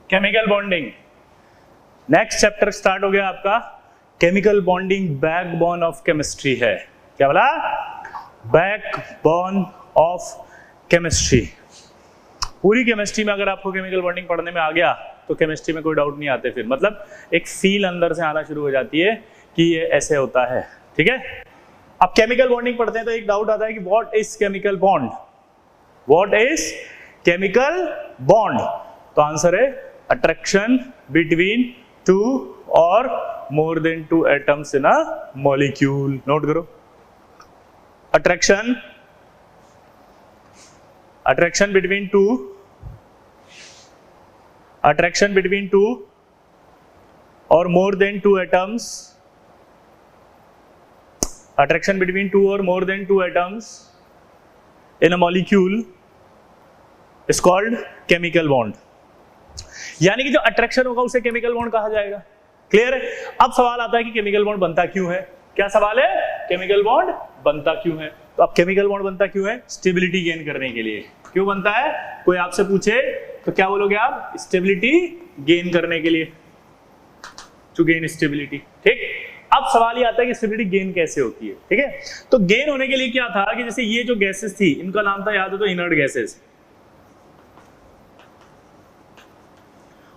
Chemical bonding. Next chapter start हो गया आपका, chemical bonding backbone of chemistry है। क्या बोला? Backbone of chemistry. पूरी केमिस्ट्री में अगर आपको केमिकल बॉन्डिंग पढ़ने में आ गया तो केमिस्ट्री में कोई डाउट नहीं आते फिर, मतलब एक फील अंदर से आना शुरू हो जाती है कि ये ऐसे होता है। ठीक है, अब केमिकल बॉन्डिंग पढ़ते हैं तो एक डाउट आता है कि what is chemical bond, what is chemical bond. तो आंसर है अट्रैक्शन बिटवीन टू और more than two atoms in a molecule. Note करो, attraction between two or more than two atoms, attraction between two or more than two atoms in a molecule is called chemical bond। यानी कि जो attraction होगा उसे chemical bond कहा जाएगा। Clear है? अब सवाल आता है कि केमिकल बॉन्ड बनता क्यों है। क्या सवाल है? केमिकल बॉन्ड बनता क्यों है। तो अब केमिकल बॉन्ड बनता क्यों है? स्टेबिलिटी गेन करने के लिए। क्यों बनता है? कोई आपसे पूछे तो क्या बोलोगे आप? स्टेबिलिटी गेन करने के लिए, टू गेन स्टेबिलिटी। ठीक, अब सवाल ये आता है कि स्टेबिलिटी गेन कैसे होती है। ठीक है, तो गेन होने के लिए क्या था कि जैसे ये जो गैसेस थी इनका नाम था, याद हो तो, इनर्ट गैसेस।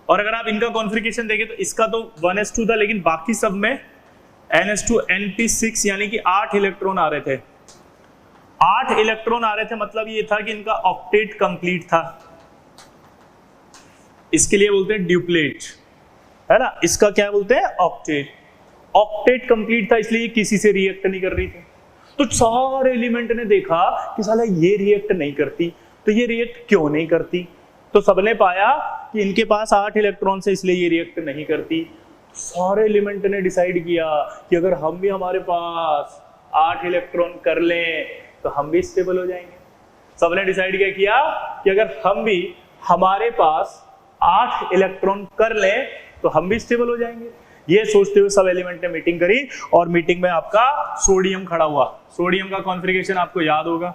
और अगर आप इनका कॉन्फ़िगरेशन देखें तो इसका तो 1s2 था, लेकिन बाकी सब में NS2 NP6 यानी कि 8 इलेक्ट्रॉन आ रहे थे। 8 इलेक्ट्रॉन आ रहे थे, मतलब ये था कि इनका ऑक्टेट कंप्लीट था। इसके लिए बोलते हैं ड्यूप्लेट, है ना। इसका क्या बोलते हैं? ऑक्टेट। ऑक्टेट कंप्लीट था, इसलिए किसी से रिएक्ट नहीं कर रही थी। तो सारे एलिमेंट ने देखा कि साला ये रिएक्ट नहीं करती, तो ये रिएक्ट क्यों नहीं करती। तो सबने पाया कि इनके पास 8 इलेक्ट्रॉन से, इसलिए ये रिएक्ट नहीं करती। सारे एलिमेंट ने डिसाइड किया कि अगर हम भी हमारे पास 8 इलेक्ट्रॉन कर लें तो हम भी स्टेबल हो जाएंगे। सबने डिसाइड किया कि अगर हम भी हमारे पास 8 इलेक्ट्रॉन कर लें तो हम भी स्टेबल हो जाएंगे। ये सोचते हुए सब एलिमेंट ने मीटिंग करी, और मीटिंग में आपका सोडियम खड़ा हुआ। सोडियम का कॉन्फ़िगरेशन आपको याद होगा,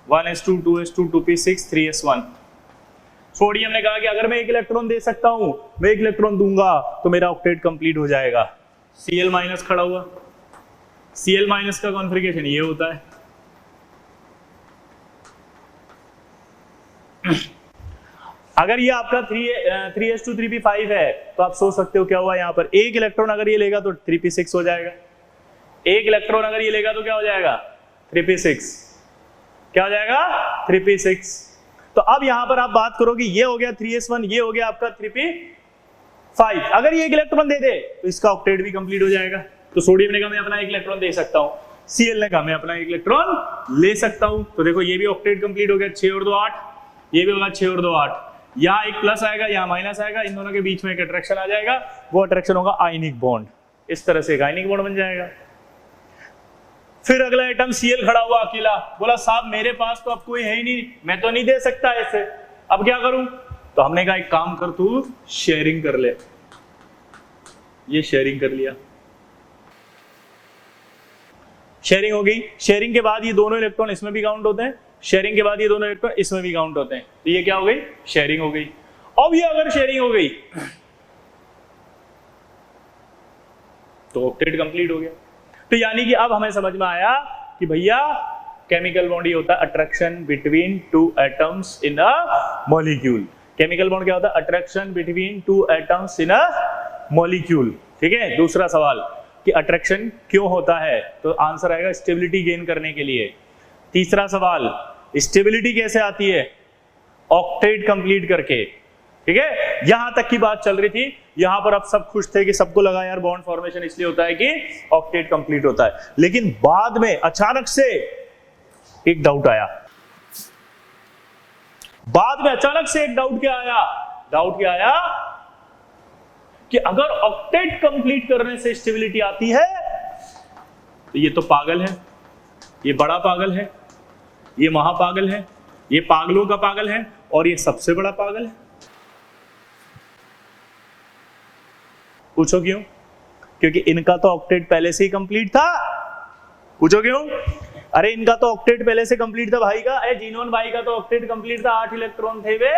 1s2 2s2 2p6 3s1। Sodium ने कहा कि अगर मैं 1 इलेक्ट्रॉन दे सकता हूं, मैं 1 इलेक्ट्रॉन दूंगा तो मेरा ऑक्टेट कंप्लीट हो जाएगा। Cl- खड़ा हुआ। Cl- का कॉन्फ़िगरेशन ये होता है। अगर ये आपका 3s2 3p5 है तो आप सोच सकते हो क्या हुआ यहाँ पर। 1 इलेक्ट्रॉन अगर ये लेगा तो 3p6 हो जाएगा। 1 इलेक्ट्रॉन अगर ये लेगा तो क्या हो जाएगा? 3p6। क्या हो जाएगा? 3p6। तो अब यहां पर आप बात करो कि ये हो गया 3s1, ये हो गया आपका 3p5। अगर ये 1 इलेक्ट्रॉन दे दे तो इसका ऑक्टेट भी कंप्लीट हो जाएगा। तो सोडियम ने कहा मैं अपना 1 इलेक्ट्रॉन दे सकता हूं, Cl ने कहा मैं अपना 1 इलेक्ट्रॉन ले सकता हूं। तो देखो ये भी ऑक्टेट कंप्लीट हो गया, 6 और 2 8, ये भी होगा 6 और 2 8। यहाँ एक प्लस आएगा, यहाँ माइनस आएगा, इन दोनों के बीच में एक अट्रैक्शन आ जाएगा, वो अट्रैक्शन होगा आयनिक बॉन्ड। इस तरह से एक आयनिक बॉन्ड बन जाएगा। फिर अगला एटम Cl खड़ा हुआ अकेला, बोला साहब मेरे पास तो अब कोई है ही नहीं, मैं तो नहीं दे सकता ऐसे, अब क्या करूं। तो हमने कहा एक काम कर, तू शेयरिंग कर ले। ये शेयरिंग कर लिया, शेयरिंग हो गई। शेयरिंग के बाद ये दोनों इलेक्ट्रॉन इसमें भी काउंट होते हैं, शेयरिंग के बाद ये दोनों इलेक्ट्रॉन इसमें भी काउंट होते हैं। तो ये क्या हो गई? शेयरिंग हो गई। अब ये अगर शेयरिंग हो गई तो ऑक्टेट कंप्लीट हो गया। तो यानी कि अब हमें समझ में आया कि भैया केमिकल बॉन्ड ये होता है attraction between two atoms in a molecule. Chemical bond क्या होता है? Attraction between two atoms in a molecule. ठीक है, दूसरा सवाल कि अट्रैक्शन क्यों होता है, तो आंसर आएगा स्टेबिलिटी गेन करने के लिए। तीसरा सवाल, स्टेबिलिटी कैसे आती है? ऑक्टेट कंप्लीट करके। ठीक है, यहां तक की बात चल रही थी। यहां पर अब सब खुश थे कि सबको लगा यार बॉन्ड फॉर्मेशन इसलिए होता है कि ऑक्टेट कंप्लीट होता है। लेकिन बाद में अचानक से एक डाउट आया। बाद में अचानक से एक डाउट क्या आया? डाउट क्या आया कि अगर ऑक्टेट कंप्लीट करने से स्टेबिलिटी आती है तो ये तो पागल है, ये बड़ा पागल है, ये महापागल है, ये पागलों का पागल है, और ये सबसे बड़ा पागल है। पूछो क्यों? क्योंकि इनका तो ऑक्टेट पहले से ही कंप्लीट था। पूछो क्यों? अरे इनका तो ऑक्टेट पहले से कंप्लीट था भाई का। जीनोन भाई का तो ऑक्टेट कंप्लीट था, 8 इलेक्ट्रॉन थे वे।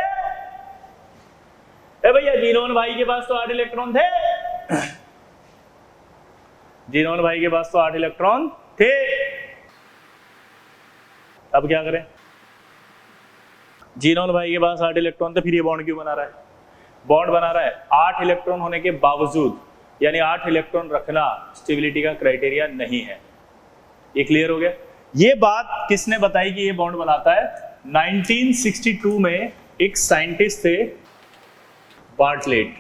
भैया जीनोन भाई के पास तो 8 इलेक्ट्रॉन थे, जीनोन भाई के पास तो 8 इलेक्ट्रॉन थे। अब क्या करें, जीनोन भाई के पास 8 इलेक्ट्रॉन थे, फिर ये बॉन्ड क्यों बना रहा है? बॉन्ड बना रहा है 8 इलेक्ट्रॉन होने के बावजूद, यानी 8 इलेक्ट्रॉन रखना स्टेबिलिटी का क्राइटेरिया नहीं है। ये क्लियर हो गया? ये बात किसने बताई कि ये बॉन्ड बनाता है? 1962 में एक साइंटिस्ट थे बार्टलेट,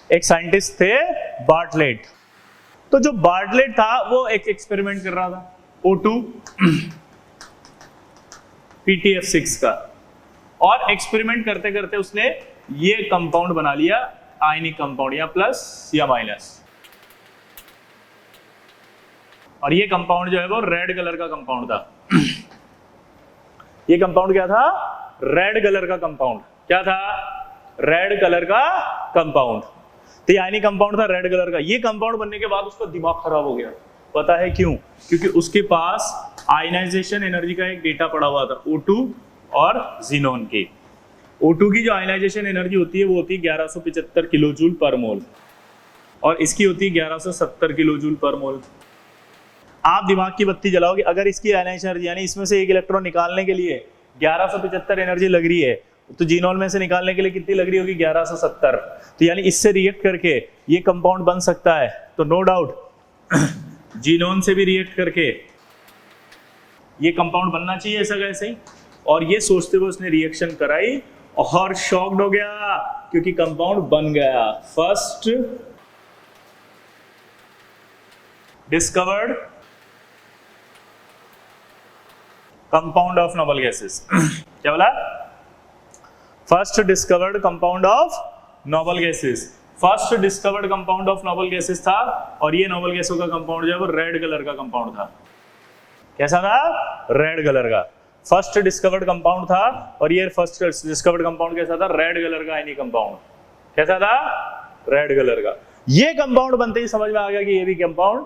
एक साइंटिस्ट थे बार्टलेट। तो जो बार्टलेट था वो एक एक्सपेरिमेंट कर रहा था O2 PTF6 का, और एक्सपेरिमेंट करते करते उसने ये कंपाउंड बना लिया, आयनिक कंपाउंड, या प्लस या माइनस। और ये कंपाउंड जो है वो रेड कलर का कंपाउंड था। ये कंपाउंड क्या था? रेड कलर का कंपाउंड। क्या था? रेड कलर का कंपाउंड। तो ये आयनिक कंपाउंड था रेड कलर का। ये कंपाउंड बनने के बाद उसका दिमाग खराब हो गया। पता है क्यों? क्योंकि उसके पास आयनाइजेशन एनर्जी का एक डेटा पड़ा हुआ था O2 और जीनोन की। O2 की जो आयनाइजेशन एनर्जी होती है वो होती है 1175 किलो जूल पर मोल, और इसकी होती है 1170 किलो जूल पर मोल। आप दिमाग की बत्ती जलाओगे, अगर इसकी आयनाइजेशन एनर्जी यानी इसमें से एक इलेक्ट्रॉन निकालने के लिए 1175 एनर्जी लग रही है, तो जीनोन में से निकालने के लिए कितनी लग रही होगी? 1170। तो यानी इससे रिएक्ट करके ये कंपाउंड बन सकता है। तो नो डाउट जीनोन से भी रिएक्ट करके ये कंपाउंड बनना चाहिए ऐसा कैसे ही। और ये सोचते हुए उसने रिएक्शन कराई और शॉक्ड हो गया क्योंकि कंपाउंड बन गया। First discovered compound of noble gases. क्या बोला? First discovered compound of noble gases. First discovered compound of noble gases था, और ये नोबल गैसों का कंपाउंड जो है वो रेड कलर का कंपाउंड था। कैसा था? रेड कलर का। फर्स्ट डिस्कवर्ड कंपाउंड था, और ये फर्स्ट डिस्कवर्ड कंपाउंड कैसा था? रेड कलर का आयनिक कंपाउंड। कैसा था? रेड कलर का। ये कंपाउंड बनते ही समझ में आ गया कि ये भी कंपाउंड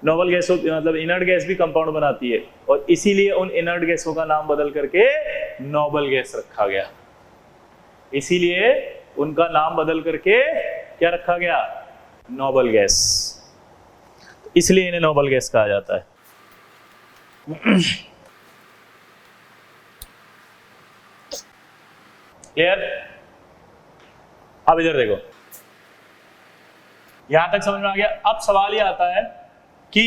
नोबल गैसों, मतलब इनर्ट गैस भी कंपाउंड बनाती है, और इसीलिए उन इनर्ट गैसों का नाम बदल करके नोबल गैस रखा गया। इसीलिए उनका नाम बदल करके क्या रखा गया? Noble gas. इसलिए इन्हें नोबल गैस कहा जाता है। क्लियर? अब इधर देखो, यहां तक समझ में आ गया। अब सवाल ये आता है कि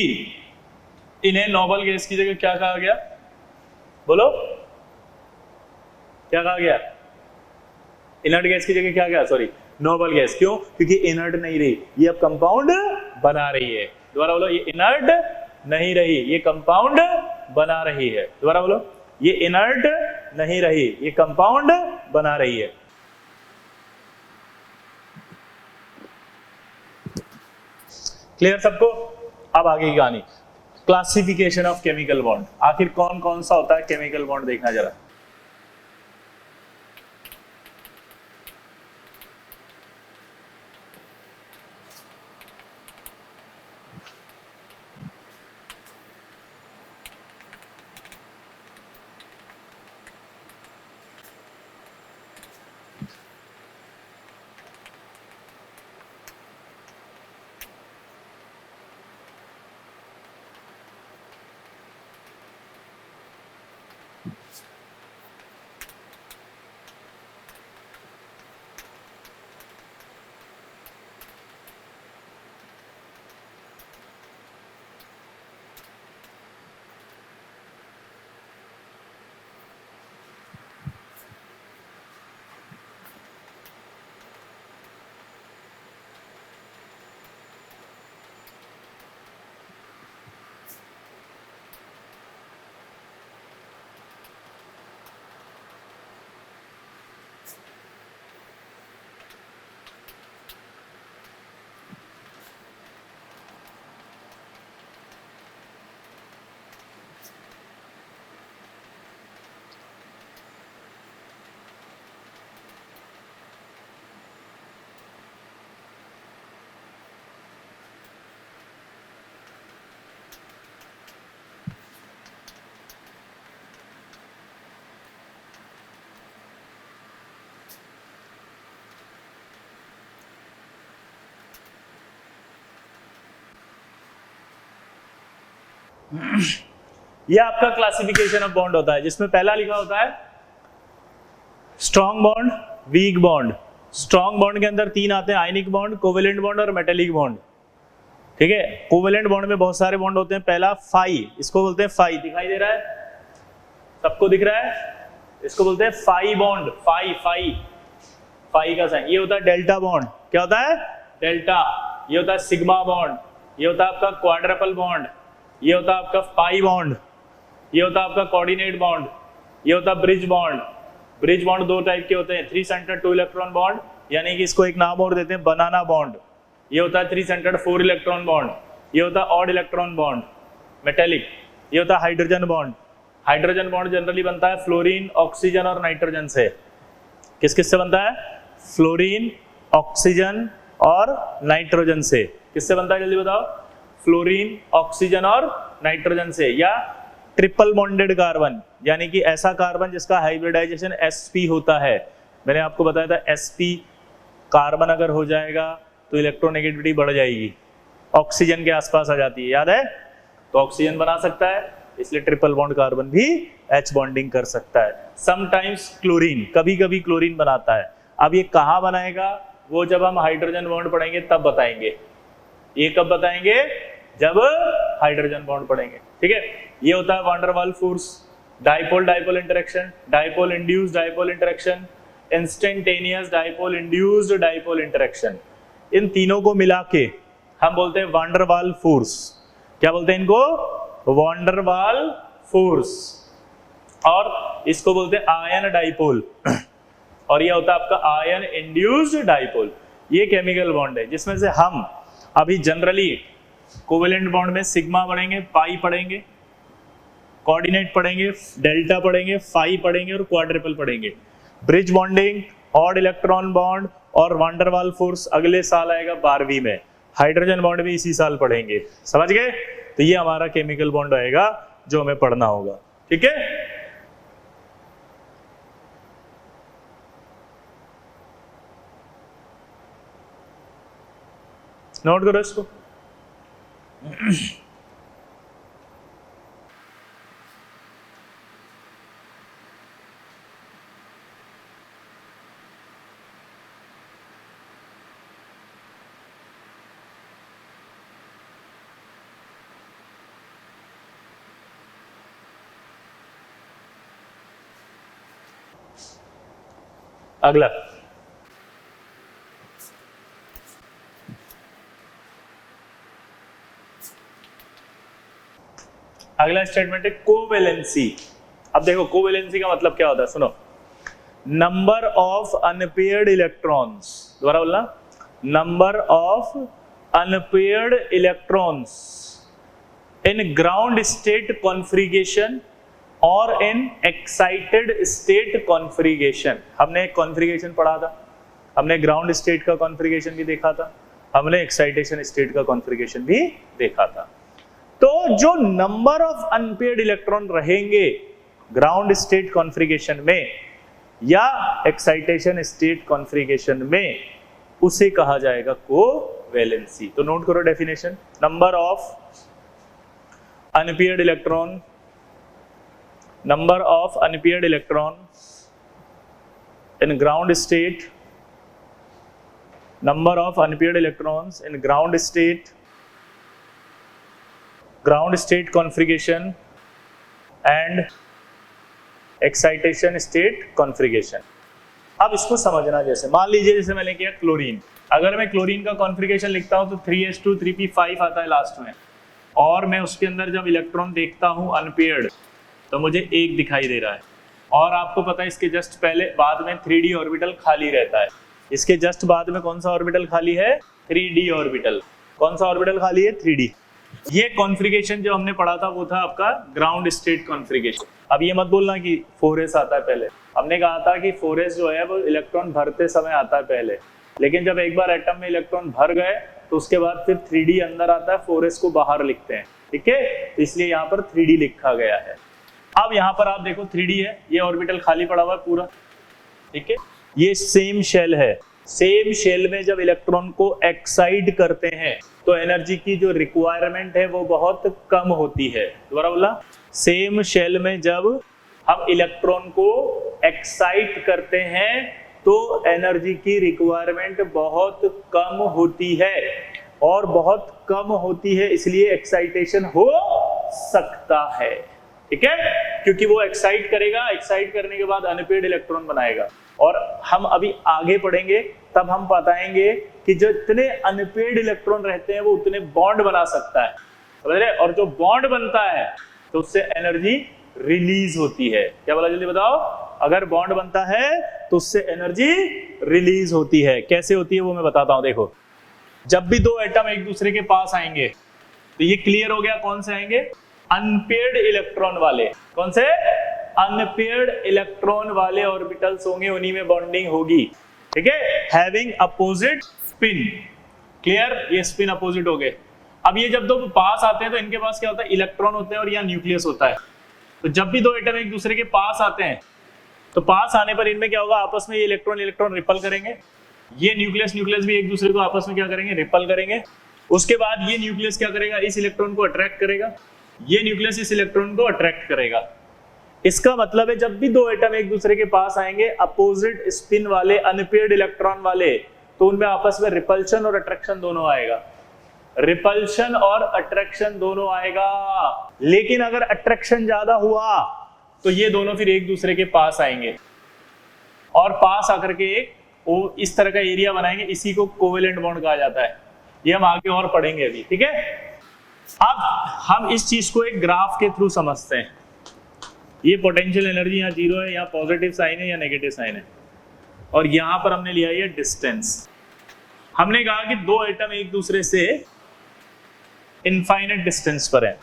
इन्हें नोबल गैस की जगह क्या कहा गया? बोलो, क्या कहा गया? इनर्ट गैस की जगह क्या गया? Sorry, noble gas. क्यों? क्योंकि इनर्ट नहीं रही, ये अब कंपाउंड बना रही है। दोबारा बोलो, ये इनर्ट नहीं रही, ये कंपाउंड बना रही है। दोबारा बोलो, ये इनर्ट नहीं रही, ये कंपाउंड बना रही है। क्लियर सबको? अब आगे की कहानी, क्लासिफिकेशन ऑफ केमिकल बॉन्ड। आखिर कौन कौन सा होता है केमिकल बॉन्ड, देखना जरा। यह आपका क्लासिफिकेशन ऑफ बॉन्ड होता है, जिसमें पहला लिखा होता है strong bond, weak bond. Strong bond के अंदर तीन आते हैं, आयनिक बॉन्ड, कोवेलेंट बॉन्ड और मेटेलिक बॉन्ड। ठीक है, कोवेलेंट बॉन्ड में बहुत सारे बॉन्ड होते हैं। पहला फाई, इसको बोलते हैं फाई, दिखाई दे रहा है सबको, दिख रहा है, इसको बोलते हैं phi bond. Phi phi phi का साइन। ये होता है डेल्टा बॉन्ड। क्या होता है? डेल्टा। ये होता है सिग्मा बॉन्ड। ये होता है आपका क्वाड्रपल बॉन्ड। ये होता है आपका पाई बॉन्ड। ये होता है आपका कोऑर्डिनेट बॉन्ड। ये होता है ब्रिज बॉन्ड। ब्रिज बॉन्ड दो टाइप के होते हैं, 3 सेंटर्ड 2 इलेक्ट्रॉन बॉन्ड, यानी कि इसको एक नाम और देते हैं बनाना बॉन्ड। ये होता है 3 सेंटर्ड 4 इलेक्ट्रॉन बॉन्ड। ये होता है ऑड इलेक्ट्रॉन बॉन्ड, मेटेलिक। ये होता है hydrogen bond. Hydrogen bond generally बनता है फ्लोरीन, ऑक्सीजन और नाइट्रोजन से। किस किस से बनता है? फ्लोरीन, ऑक्सीजन और नाइट्रोजन से। किससे बनता है जल्दी बताओ? फ्लोरीन, ऑक्सीजन और नाइट्रोजन से। या ट्रिपल बॉन्डेड कार्बन, यानी कि ऐसा कार्बन जिसका हाइब्रिडाइजेशन sp होता है। मैंने आपको बताया था sp कार्बन अगर हो जाएगा तो इलेक्ट्रोनेगेटिविटी बढ़ जाएगी, ऑक्सीजन के आसपास आ जाती है, याद है? तो ऑक्सीजन बना सकता है, इसलिए ट्रिपल बॉन्ड कार्बन भी H बॉन्डिंग कर सकता है। समटाइम्स क्लोरीन, कभी कभी क्लोरीन बनाता है। अब ये कहाँ बनाएगा वो जब हम हाइड्रोजन बॉन्ड पढ़ेंगे तब बताएंगे। ये कब बताएंगे? जब हाइड्रोजन बॉन्ड पढ़ेंगे। ठीक है, ये होता है van der Waals force, dipole dipole interaction, dipole induced dipole interaction, instantaneous dipole induced dipole interaction. इन तीनों को मिला के हम बोलते हैं वान डेर वाल्स फोर्स। क्या बोलते हैं इनको? वान डेर वाल्स फोर्स। और इसको बोलते हैं आयन डाइपोल। और ये होता है आपका आयन इंड्यूस्ड डाइपोल। ये केमिकल बॉन्ड है जिसमें से हम अभी जनरली कोवेलेंट बॉन्ड में सिग्मा पढ़ेंगे, पाई पढ़ेंगे, कोऑर्डिनेट पढ़ेंगे, डेल्टा पढ़ेंगे, फाई पढ़ेंगे और क्वाड्रपल पढ़ेंगे। Bridge bonding, odd electron bond और वान डेर वाल्स फोर्स अगले साल आएगा 12वीं में। हाइड्रोजन बॉन्ड भी इसी साल पढ़ेंगे। समझ गए? तो ये हमारा केमिकल बॉन्ड आएगा जो हमें पढ़ना होगा। ठीक है, नोट करो इसको। अगला अगला स्टेटमेंट है कोवेलेंसी। अब देखो कोवेलेंसी का मतलब क्या होता है, सुनो। नंबर ऑफ अनपेयर्ड इलेक्ट्रॉन्स, दोबारा बोलना, number of unpaired electrons in ground state configuration और इन एक्साइटेड स्टेट कॉन्फ्रिगेशन। हमने कॉन्फ्रिगेशन पढ़ा था, हमने ग्राउंड स्टेट का कॉन्फ्रिगेशन भी देखा था, हमने एक्साइटेशन स्टेट का कॉन्फ्रिगेशन भी देखा था। तो जो नंबर ऑफ अनपेयर्ड इलेक्ट्रॉन रहेंगे ग्राउंड स्टेट कॉन्फ्रिगेशन में या एक्साइटेशन स्टेट कॉन्फ्रिगेशन में, उसे कहा जाएगा कोवेलेंसी। तो नोट करो definition. Number of unpaired electron, number of unpaired electron in ground state, number of unpaired electrons in ground state configuration and excitation state configuration। अब इसको समझना, जैसे मान लीजिए जैसे मैंने किया क्लोरीन, अगर मैं क्लोरीन का कॉन्फ़िगरेशन लिखता हूं तो 3s2 3p5 आता है लास्ट में, और मैं उसके अंदर जब इलेक्ट्रॉन देखता हूं अनपेयर्ड तो मुझे एक दिखाई दे रहा है। और आपको पता है इसके जस्ट पहले बाद में 3d ऑर्बिटल खाली रहता है। इसके जस्ट बाद में कौन सा ऑर्बिटल खाली है? 3d orbital. कौन सा ऑर्बिटल खाली है? 3d। ये कॉन्फ़िगरेशन जो हमने पढ़ा था वो था आपका ग्राउंड स्टेट कॉन्फ़िगरेशन। अब ये मत बोलना कि 4s आता है पहले। हमने कहा था कि 4s जो है वो इलेक्ट्रॉन भरते समय आता है पहले, लेकिन जब एक बार एटम में इलेक्ट्रॉन भर गए तो उसके बाद फिर 3d अंदर आता है, 4s को बाहर लिखते हैं। ठीक है, तो इसलिए यहाँ पर 3d लिखा गया है। अब यहाँ पर आप देखो 3d है, ये ऑर्बिटल खाली पड़ा हुआ है पूरा। ठीक है, ये सेम शेल है, सेम शेल में जब इलेक्ट्रॉन को एक्साइट करते हैं तो एनर्जी की जो रिक्वायरमेंट है वो बहुत कम होती है। दोबारा बोला, सेम शेल में जब हम इलेक्ट्रॉन को एक्साइट करते हैं तो एनर्जी की रिक्वायरमेंट बहुत कम होती है, और बहुत कम होती है इसलिए एक्साइटेशन हो सकता है। ठीक है, क्योंकि वो एक्साइट करेगा, एक्साइट करने के बाद अनपेयर्ड इलेक्ट्रॉन बनाएगा, और हम अभी आगे पढ़ेंगे तब हम बताएंगे कि जो इतने अनपेयर्ड इलेक्ट्रॉन रहते हैं वो उतने बॉन्ड बना सकता है, समझ रहे? और जो बॉन्ड बनता है तो उससे एनर्जी रिलीज होती है। क्या बोला, जल्दी बताओ? अगर बॉन्ड बनता है तो उससे एनर्जी रिलीज होती है। कैसे होती है वो मैं बताता हूं। देखो, जब भी दो एटम एक दूसरे के पास आएंगे तो ये क्लियर हो गया कौन से आएंगे? अनपेयर्ड इलेक्ट्रॉन वाले। कौन से? अनपेयर्ड इलेक्ट्रॉन वाले ऑर्बिटल्स होंगे, उन्हीं में बॉन्डिंग होगी। ठीक है, हैविंग अपोजिट स्पिन। क्लियर? ये स्पिन अपोजिट हो गए। अब ये जब दो पास आते हैं तो इनके पास क्या होता है? इलेक्ट्रॉन होते हैं और यहाँ न्यूक्लियस होता है। तो जब भी दो एटम एक दूसरे के पास आते हैं तो पास आने पर इनमें क्या होगा? आपस में ये इलेक्ट्रॉन इलेक्ट्रॉन रिपल करेंगे, ये न्यूक्लियस न्यूक्लियस भी एक दूसरे को आपस में क्या करेंगे? रिपल करेंगे। उसके बाद ये न्यूक्लियस क्या करेगा? इस इलेक्ट्रॉन को अट्रैक्ट करेगा, ये न्यूक्लियस इस इलेक्ट्रॉन को अट्रैक्ट करेगा। इसका मतलब है जब भी दो एटम एक दूसरे के पास आएंगे अपोजिट स्पिन वाले अनपेयर्ड इलेक्ट्रॉन वाले, तो उनमें आपस में रिपल्शन और अट्रैक्शन दोनों आएगा। रिपल्शन और अट्रैक्शन दोनों आएगा। लेकिन अगर अट्रैक्शन ज्यादा हुआ तो ये दोनों फिर एक दूसरे के पास आएंगे और पास आकर के एक वो इस तरह का एरिया बनाएंगे। इसी को कोवेलेंट बॉन्ड कहा जाता है। ये हम आगे और पढ़ेंगे अभी। ठीक है, अब हम इस चीज को एक ग्राफ के थ्रू समझते हैं। ये पोटेंशियल एनर्जी यहाँ 0 है, यहाँ पॉजिटिव साइन है या नेगेटिव साइन है, और यहाँ पर हमने लिया ये डिस्टेंस। हमने कहा कि दो एटम एक दूसरे से इनफाइनाइट डिस्टेंस पर है।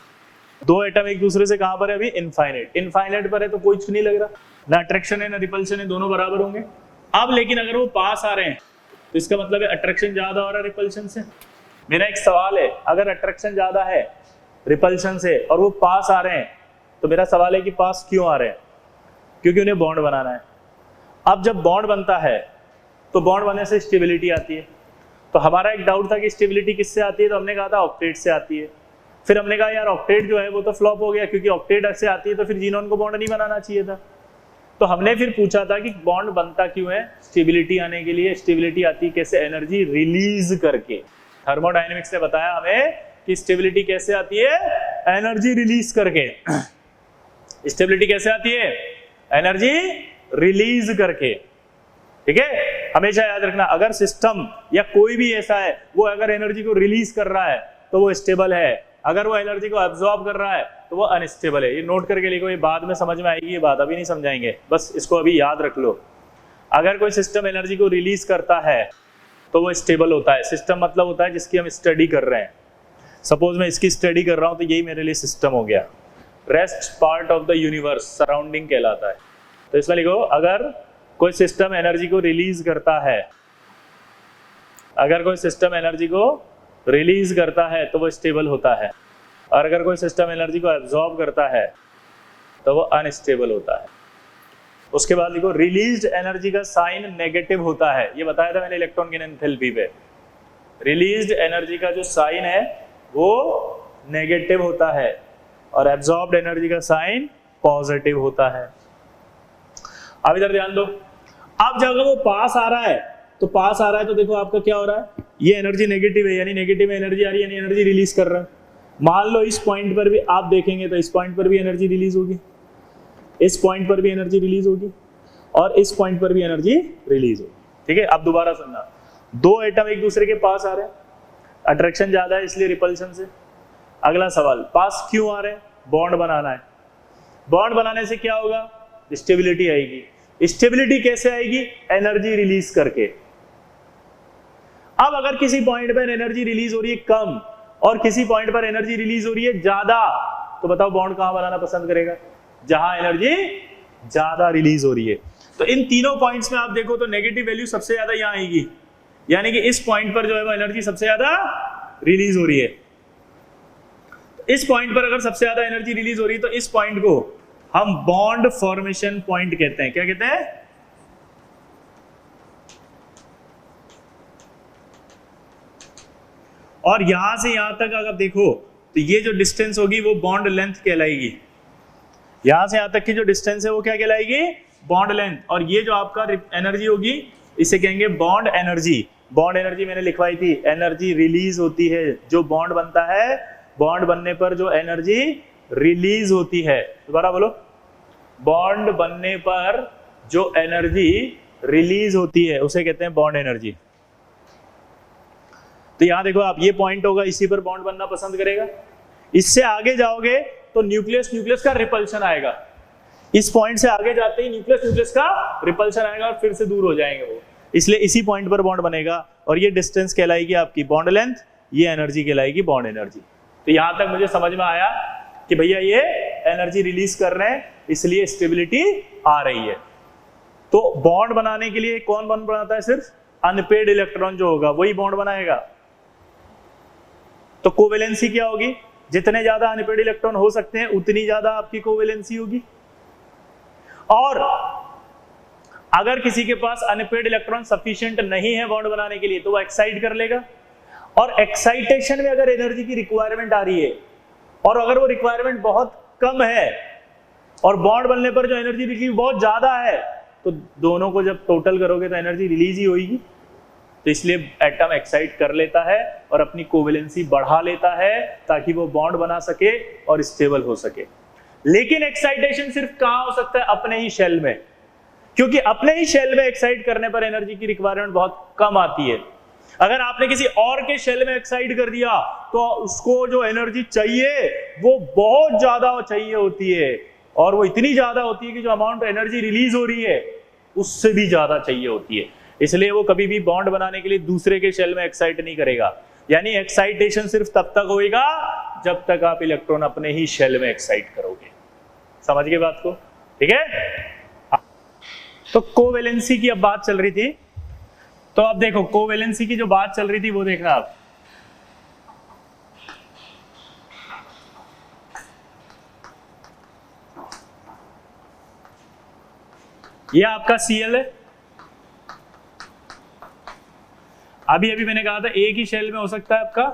दो एटम एक दूसरे से कहां पर है? अभी इनफाइनाइट। इनफाइनाइट पर है तो कुछ नहीं लग रहा, ना अट्रैक्शन है ना रिपल्शन है, दोनों बराबर होंगे। अब लेकिन अगर वो पास आ रहे हैं तो इसका मतलब है अट्रैक्शन ज्यादा हो रहा है रिपल्शन से। मेरा एक सवाल है, अगर अट्रैक्शन ज्यादा है रिपल्शन से और वो पास आ रहे हैं तो मेरा सवाल है कि पास क्यों आ रहे हैं? क्योंकि उन्हें बॉन्ड बनाना है। अब जब बॉन्ड बनता है तो बॉन्ड बनने से स्टेबिलिटी आती है। तो हमारा एक डाउट था कि स्टेबिलिटी किससे आती है, तो हमने कहा था ऑक्टेट से आती है। फिर हमने कहा यार ऑक्टेट जो है वो तो फ्लॉप हो गया, क्योंकि ऑक्टेट से आती है तो फिर जीनोन को बॉन्ड नहीं बनाना चाहिए था। तो हमने फिर पूछा था कि बॉन्ड बनता क्यों है? स्टेबिलिटी आने के लिए। स्टेबिलिटी आती कैसे? एनर्जी रिलीज करके। थर्मोडायनेमिक्स ने बताया हमें कि स्टेबिलिटी कैसे आती है? एनर्जी रिलीज करके। स्टेबिलिटी कैसे आती है? एनर्जी रिलीज करके। ठीक है, हमेशा याद रखना, अगर सिस्टम या कोई भी ऐसा है वो अगर एनर्जी को रिलीज कर रहा है तो वो स्टेबल है, अगर वो एनर्जी को एब्जॉर्ब कर रहा है तो वो अनस्टेबल है। ये नोट करके लिखो, ये बाद में समझ में आएगी, ये बात अभी नहीं समझाएंगे, बस इसको अभी याद रख लो। अगर कोई सिस्टम एनर्जी को रिलीज करता है तो वो स्टेबल होता है। सिस्टम मतलब होता है जिसकी हम स्टडी कर रहे हैं। सपोज मैं इसकी स्टडी कर रहा हूं तो यही मेरे लिए सिस्टम हो गया। Rest part of the universe surrounding कहलाता है। तो इसमें लिखो, अगर कोई सिस्टम एनर्जी को रिलीज करता है, अगर कोई सिस्टम एनर्जी को रिलीज करता है तो वो स्टेबल होता है, और अगर कोई सिस्टम एनर्जी को एब्जॉर्ब करता है तो वो अनस्टेबल होता है। उसके बाद देखो, रिलीज्ड एनर्जी का साइन नेगेटिव होता है। ये बताया था मैंने इलेक्ट्रॉन की एंथैल्पी पे। रिलीज्ड एनर्जी का जो साइन है वो नेगेटिव होता है और एब्जॉर्ब्ड एनर्जी का साइन पॉजिटिव होता है। अब इधर ध्यान दो, अब जब वो पास आ रहा है तो पास आ रहा है तो देखो आपका क्या हो रहा है? ये एनर्जी नेगेटिव है, यानी नेगेटिव में एनर्जी आ रही है, यानी एनर्जी रिलीज कर रहा है। मान लो इस पॉइंट पर भी आप देखेंगे तो इस पॉइंट पर भी एनर्जी रिलीज होगी, इस पॉइंट पर भी एनर्जी रिलीज होगी, और इस पॉइंट पर भी एनर्जी रिलीज होगी। ठीक है, अब दोबारा सुनना, दो एटम एक दूसरे के पास आ रहे हैं, अट्रैक्शन ज्यादा है इसलिए रिपल्शन से। अगला सवाल, पास क्यों आ रहे हैं? बॉन्ड बनाना है। बॉन्ड बनाने से क्या होगा? स्टेबिलिटी आएगी। स्टेबिलिटी कैसे आएगी? एनर्जी रिलीज करके। अब अगर किसी पॉइंट पर एनर्जी रिलीज हो रही है कम और किसी पॉइंट पर एनर्जी रिलीज हो रही है ज्यादा, तो बताओ बॉन्ड कहां बनाना पसंद करेगा? जहां एनर्जी ज्यादा रिलीज हो रही है। तो इन तीनों पॉइंट्स में आप देखो तो नेगेटिव वैल्यू सबसे ज्यादा यहां आएगी, यानी कि इस पॉइंट पर जो है वो एनर्जी सबसे ज्यादा रिलीज हो रही है। इस पॉइंट पर अगर सबसे ज्यादा एनर्जी रिलीज हो रही है तो इस पॉइंट को हम बॉन्ड फॉर्मेशन पॉइंट कहते हैं। क्या कहते हैं? और यहां से यहां तक अगर देखो तो ये जो डिस्टेंस होगी वो बॉन्ड लेंथ कहलाएगी। यहां से यहां तक की जो डिस्टेंस है वो क्या कहलाएगी? Bond length. और ये जो आपका एनर्जी होगी इसे कहेंगे बॉन्ड एनर्जी। बॉन्ड एनर्जी मैंने लिखवाई थी, एनर्जी रिलीज होती है जो बॉन्ड बनता है, बॉन्ड बनने पर जो एनर्जी रिलीज होती है, दोबारा बोलो, बॉन्ड बनने पर जो एनर्जी रिलीज होती है उसे कहते हैं बॉन्ड एनर्जी। तो यहां देखो आप, ये पॉइंट होगा, इसी पर बॉन्ड बनना पसंद करेगा। इससे आगे जाओगे तो न्यूक्लियस न्यूक्लियस का रिपल्शन आएगा। इस पॉइंट से आगे जाते ही न्यूक्लियस न्यूक्लियस का रिपल्शन आएगा और फिर से दूर हो जाएंगे वो, इसलिए इसी पॉइंट पर बॉन्ड बनेगा। और ये डिस्टेंस कहलाएगी आपकी बॉन्ड लेंथ, ये एनर्जी कहलाएगी बॉन्ड एनर्जी। तो यहां तक मुझे समझ में आया कि भैया ये एनर्जी रिलीज कर रहे हैं इसलिए स्टेबिलिटी आ रही है। तो बॉन्ड बनाने के लिए कौन बॉन्ड बनाता है? सिर्फ अनपेड इलेक्ट्रॉन जो होगा वही बॉन्ड बनाएगा। तो कोवेलेंसी क्या होगी? जितने ज्यादा अनपेड इलेक्ट्रॉन हो सकते हैं उतनी ज्यादा आपकी कोवेलेंसी होगी। और अगर किसी के पास अनपेड इलेक्ट्रॉन सफिशिएंट नहीं है बॉन्ड बनाने के लिए तो वो एक्साइट कर लेगा। और एक्साइटेशन में अगर एनर्जी की रिक्वायरमेंट आ रही है और अगर वो रिक्वायरमेंट बहुत कम है और बॉन्ड बनने पर जो एनर्जी रिलीज बहुत ज्यादा है तो दोनों को जब टोटल करोगे तो एनर्जी रिलीज ही होगी। तो इसलिए एटम एक्साइट कर लेता है और अपनी कोवेलेंसी बढ़ा लेता है ताकि वो बॉन्ड बना सके और स्टेबल हो सके। लेकिन एक्साइटेशन सिर्फ कहां हो सकता है? अपने ही शेल में, क्योंकि अपने ही शेल में एक्साइट करने पर एनर्जी की रिक्वायरमेंट बहुत कम आती है। अगर आपने किसी और के शेल में एक्साइट कर दिया तो उसको जो एनर्जी चाहिए वो बहुत ज्यादा चाहिए होती है, और वो इतनी ज्यादा होती है कि जो अमाउंट एनर्जी रिलीज हो रही है उससे भी ज्यादा चाहिए होती है। इसलिए वो कभी भी बॉन्ड बनाने के लिए दूसरे के शेल में एक्साइट नहीं करेगा। यानी एक्साइटेशन सिर्फ तब तक होएगा जब तक आप इलेक्ट्रॉन अपने ही शेल में एक्साइट करोगे। समझ गए बात को? ठीक है। तो कोवेलेंसी की अब बात चल रही थी, तो अब देखो कोवेलेंसी की जो बात चल रही थी वो देखना आप। ये आपका Cl है। अभी अभी मैंने कहा था एक ही शेल में हो सकता है आपका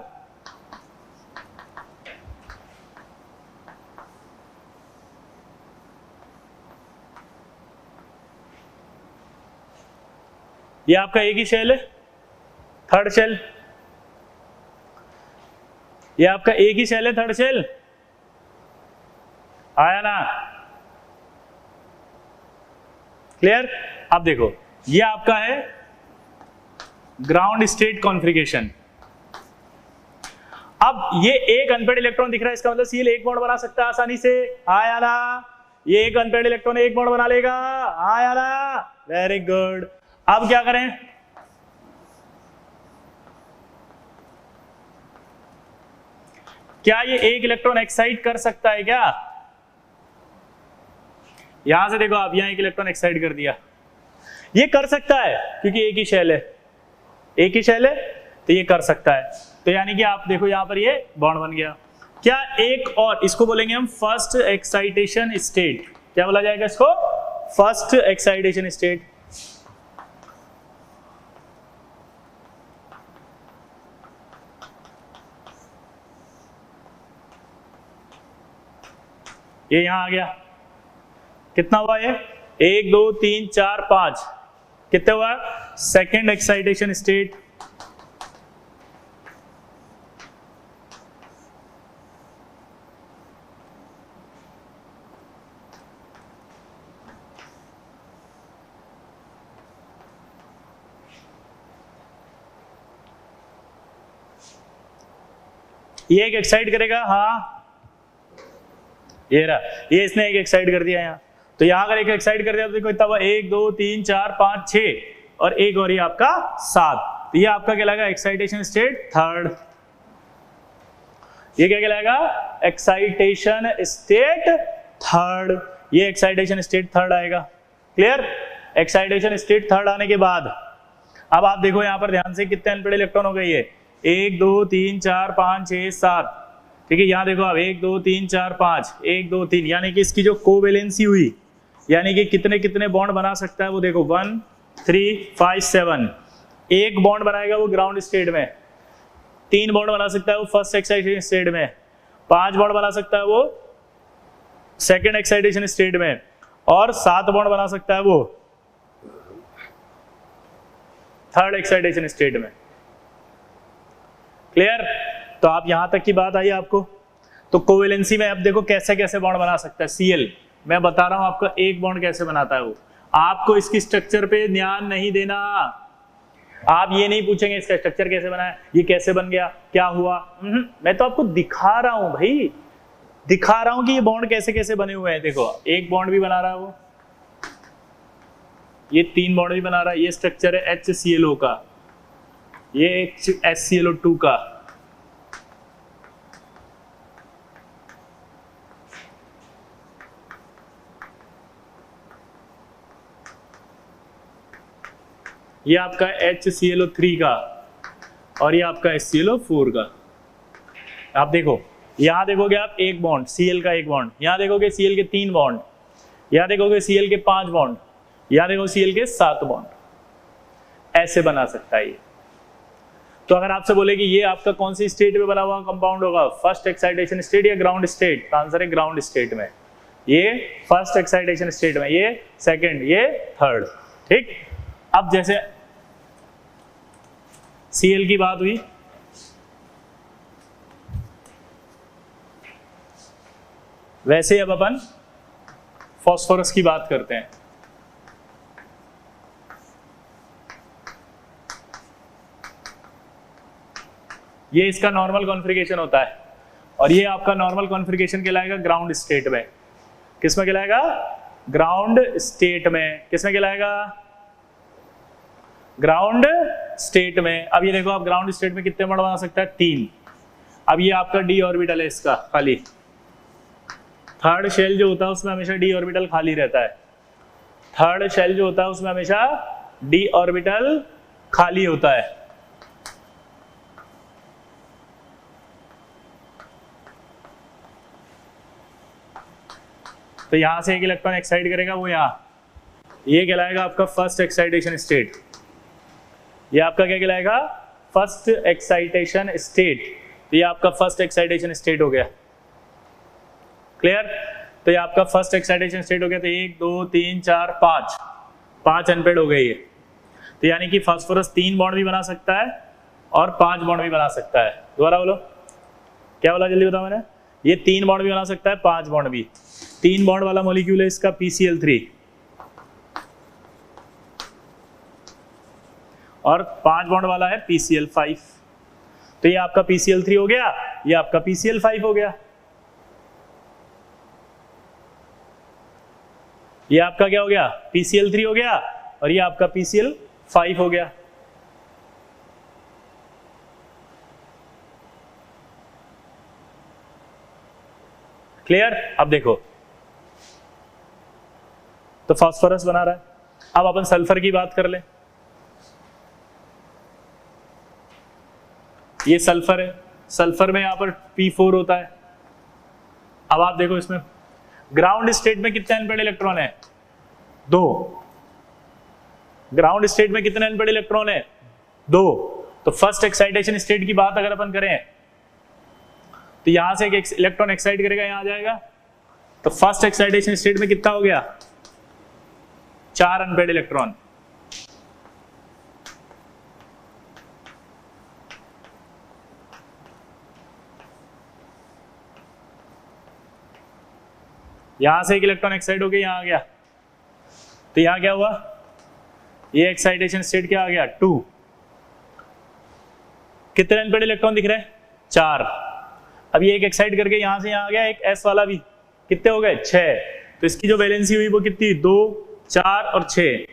ये आपका एक ही शेल है, थर्ड शेल। ये आपका एक ही शेल है, थर्ड शेल। आया ना? क्लियर? अब देखो ये आपका है ग्राउंड स्टेट कॉन्फ़िगरेशन। अब ये एक अनपेड इलेक्ट्रॉन दिख रहा है, इसका मतलब Cl एक बॉन्ड बना सकता है आसानी से। आया ना? ये एक अनपेड इलेक्ट्रॉन एक बॉन्ड बना लेगा। आया ना? Very good. अब क्या करें? क्या ये एक इलेक्ट्रॉन एक्साइट कर सकता है क्या? यहां से देखो आप, यहां एक इलेक्ट्रॉन एक्साइट कर दिया, ये कर सकता है क्योंकि एक ही शेल है, एक ही शेल है तो ये कर सकता है। तो यानी कि आप देखो यहां पर ये बॉन्ड बन गया। क्या एक और, इसको बोलेंगे हम फर्स्ट एक्साइटेशन स्टेट। क्या बोला जाएगा इसको? First excitation state. ये यहां आ गया, कितना हुआ ये? 1 2 3 4 5, कितना हुआ? Second excitation state. ये एक एक्साइट करेगा, हाँ ये रहा, ये इसने एक एक्साइट कर दिया यहाँ। तो यहाँ अगर एक एक्साइट कर दिया तो देखो इतना हुआ 1 2 3 4 5 6 और एक और ये आपका 7। तो ये आपका कहलाएगा एक्साइटेशन स्टेट थर्ड। ये क्या कहलाएगा? Excitation state third. ये एक्साइटेशन स्टेट थर्ड आएगा। क्लियर? एक्साइटेशन स्टेट थर्ड आने के बाद अब आप देखो यहाँ पर ध्यान से कितने अनपेड इलेक्ट्रॉन हो गए ये 1 2 3 4 5 6 7। ठीक है, यहाँ देखो आप 1 2 3 4 5 1 2 3, यानी कि इसकी जो कोवेलेंसी हुई, यानी कि कितने कितने बॉन्ड बना सकता है वो देखो 1 3 5 7। एक बॉन्ड बनाएगा वो ग्राउंड स्टेट में, 3 बॉन्ड बना सकता है वो फर्स्ट एक्साइटेशन स्टेट में, 5 बॉन्ड बना सकता है वो सेकेंड एक्साइटेशन स्टेट में, और 7 बॉन्ड बना सकता है वो थर्ड एक्साइटेशन स्टेट में। क्लियर? तो आप यहां तक की बात आई आपको। तो कोवेलेंसी में अब देखो कैसे कैसे बॉन्ड बना सकता है Cl, मैं बता रहा हूं आपको एक बॉन्ड कैसे बनाता है वो। आपको इसकी स्ट्रक्चर पे ध्यान नहीं देना, आप ये नहीं पूछेंगे इसका स्ट्रक्चर कैसे बना है, ये कैसे बन गया, क्या हुआ। मैं तो आपको दिखा रहा हूं भाई, दिखा रहा हूं कि ये बॉन्ड कैसे कैसे बने हुए हैं। देखो एक बॉन्ड भी बना रहा है वो, ये 3 बॉन्ड भी बना रहा है, ये स्ट्रक्चर है HClO का, ये HClO2 का, ये आपका HClO3 का, और ये आपका HClO4 का। आप देखो यहां देखोगे आप एक बॉन्ड Cl का एक बॉन्ड, यहां देखोगे Cl के 3 बॉन्ड, यहां देखोगे Cl के 5 बॉन्ड, यहां देखो Cl के 7 बॉन्ड। ऐसे बना सकता है ये। तो अगर आपसे बोले कि ये आपका कौन सी स्टेट में बना हुआ कंपाउंड होगा, फर्स्ट एक्साइटेशन स्टेट या ग्राउंड स्टेट, तो आंसर है ग्राउंड स्टेट में। ये फर्स्ट एक्साइटेशन स्टेट में, ये सेकंड, ये थर्ड। ठीक, अब जैसे Cl की बात हुई, वैसे अब अपन फास्फोरस की बात करते हैं। ये इसका नॉर्मल कॉन्फ़िगरेशन होता है, और ये आपका नॉर्मल कॉन्फ़िगरेशन कहलाएगा ग्राउंड स्टेट में। किस में कहलाएगा? ग्राउंड स्टेट में। किस में कहलाएगा? ग्राउंड स्टेट में। अब ये देखो आप ग्राउंड स्टेट में कितने बॉन्ड बना सकता है? 3। अब ये आपका डी ऑर्बिटल है इसका खाली, थर्ड शेल जो होता है उसमें हमेशा डी ऑर्बिटल खाली रहता है। थर्ड शेल जो होता है उसमें हमेशा डी ऑर्बिटल खाली होता है। तो यहां से एक इलेक्ट्रॉन एक्साइट करेगा वो यहां, ये कहलाएगा आपका फर्स्ट एक्साइटेशन स्टेट। ये आपका क्या कहलाएगा? First excitation state. तो ये आपका फर्स्ट एक्साइटेशन स्टेट हो गया। क्लियर? तो ये आपका फर्स्ट एक्साइटेशन स्टेट हो गया। तो 1 2 3 4 5 अनपेड हो गई है। तो यानी कि फास्फोरस 3 बॉन्ड भी बना सकता है और 5 बॉन्ड भी बना सकता है। दोबारा बोलो, क्या बोला जल्दी बताओ मैंने? ये 3 बॉन्ड भी बना सकता है, 5 बॉन्ड भी। 3 बॉन्ड वाला मॉलिक्यूल है इसका PCl3, और 5 बॉन्ड वाला है PCl5। तो ये आपका PCl3 हो गया, ये आपका PCl5 हो गया। ये आपका क्या हो गया? PCl3 हो गया, और ये आपका PCl5 हो गया। क्लियर? अब देखो, तो फास्फोरस बना रहा है। अब अपन सल्फर की बात कर लें। ये सल्फर है, सल्फर में यहां पर P4 होता है। अब आप देखो इसमें ग्राउंड स्टेट में कितने अनपेड इलेक्ट्रॉन है? 2। ग्राउंड स्टेट में कितने अनपेड इलेक्ट्रॉन है? 2। तो फर्स्ट एक्साइटेशन स्टेट की बात अगर अपन करें तो यहां से एक इलेक्ट्रॉन एक्साइट करेगा, यहां आ जाएगा। तो फर्स्ट एक्साइटेशन स्टेट में कितना हो गया? 4 अनपेड इलेक्ट्रॉन। यहां से एक इलेक्ट्रॉन एक्साइट हो गया, यहां आ गया। तो यहां क्या हुआ? ये एक्साइटेशन स्टेट क्या आ गया? 2। कितने अनपेड इलेक्ट्रॉन दिख रहे हैं? 4। अब ये एक एक्साइट करके यहां से यहां आ गया, एक S वाला भी। कितने हो गए? 6। तो इसकी जो वैलेंसी हुई वो कितनी? 2 4 और 6।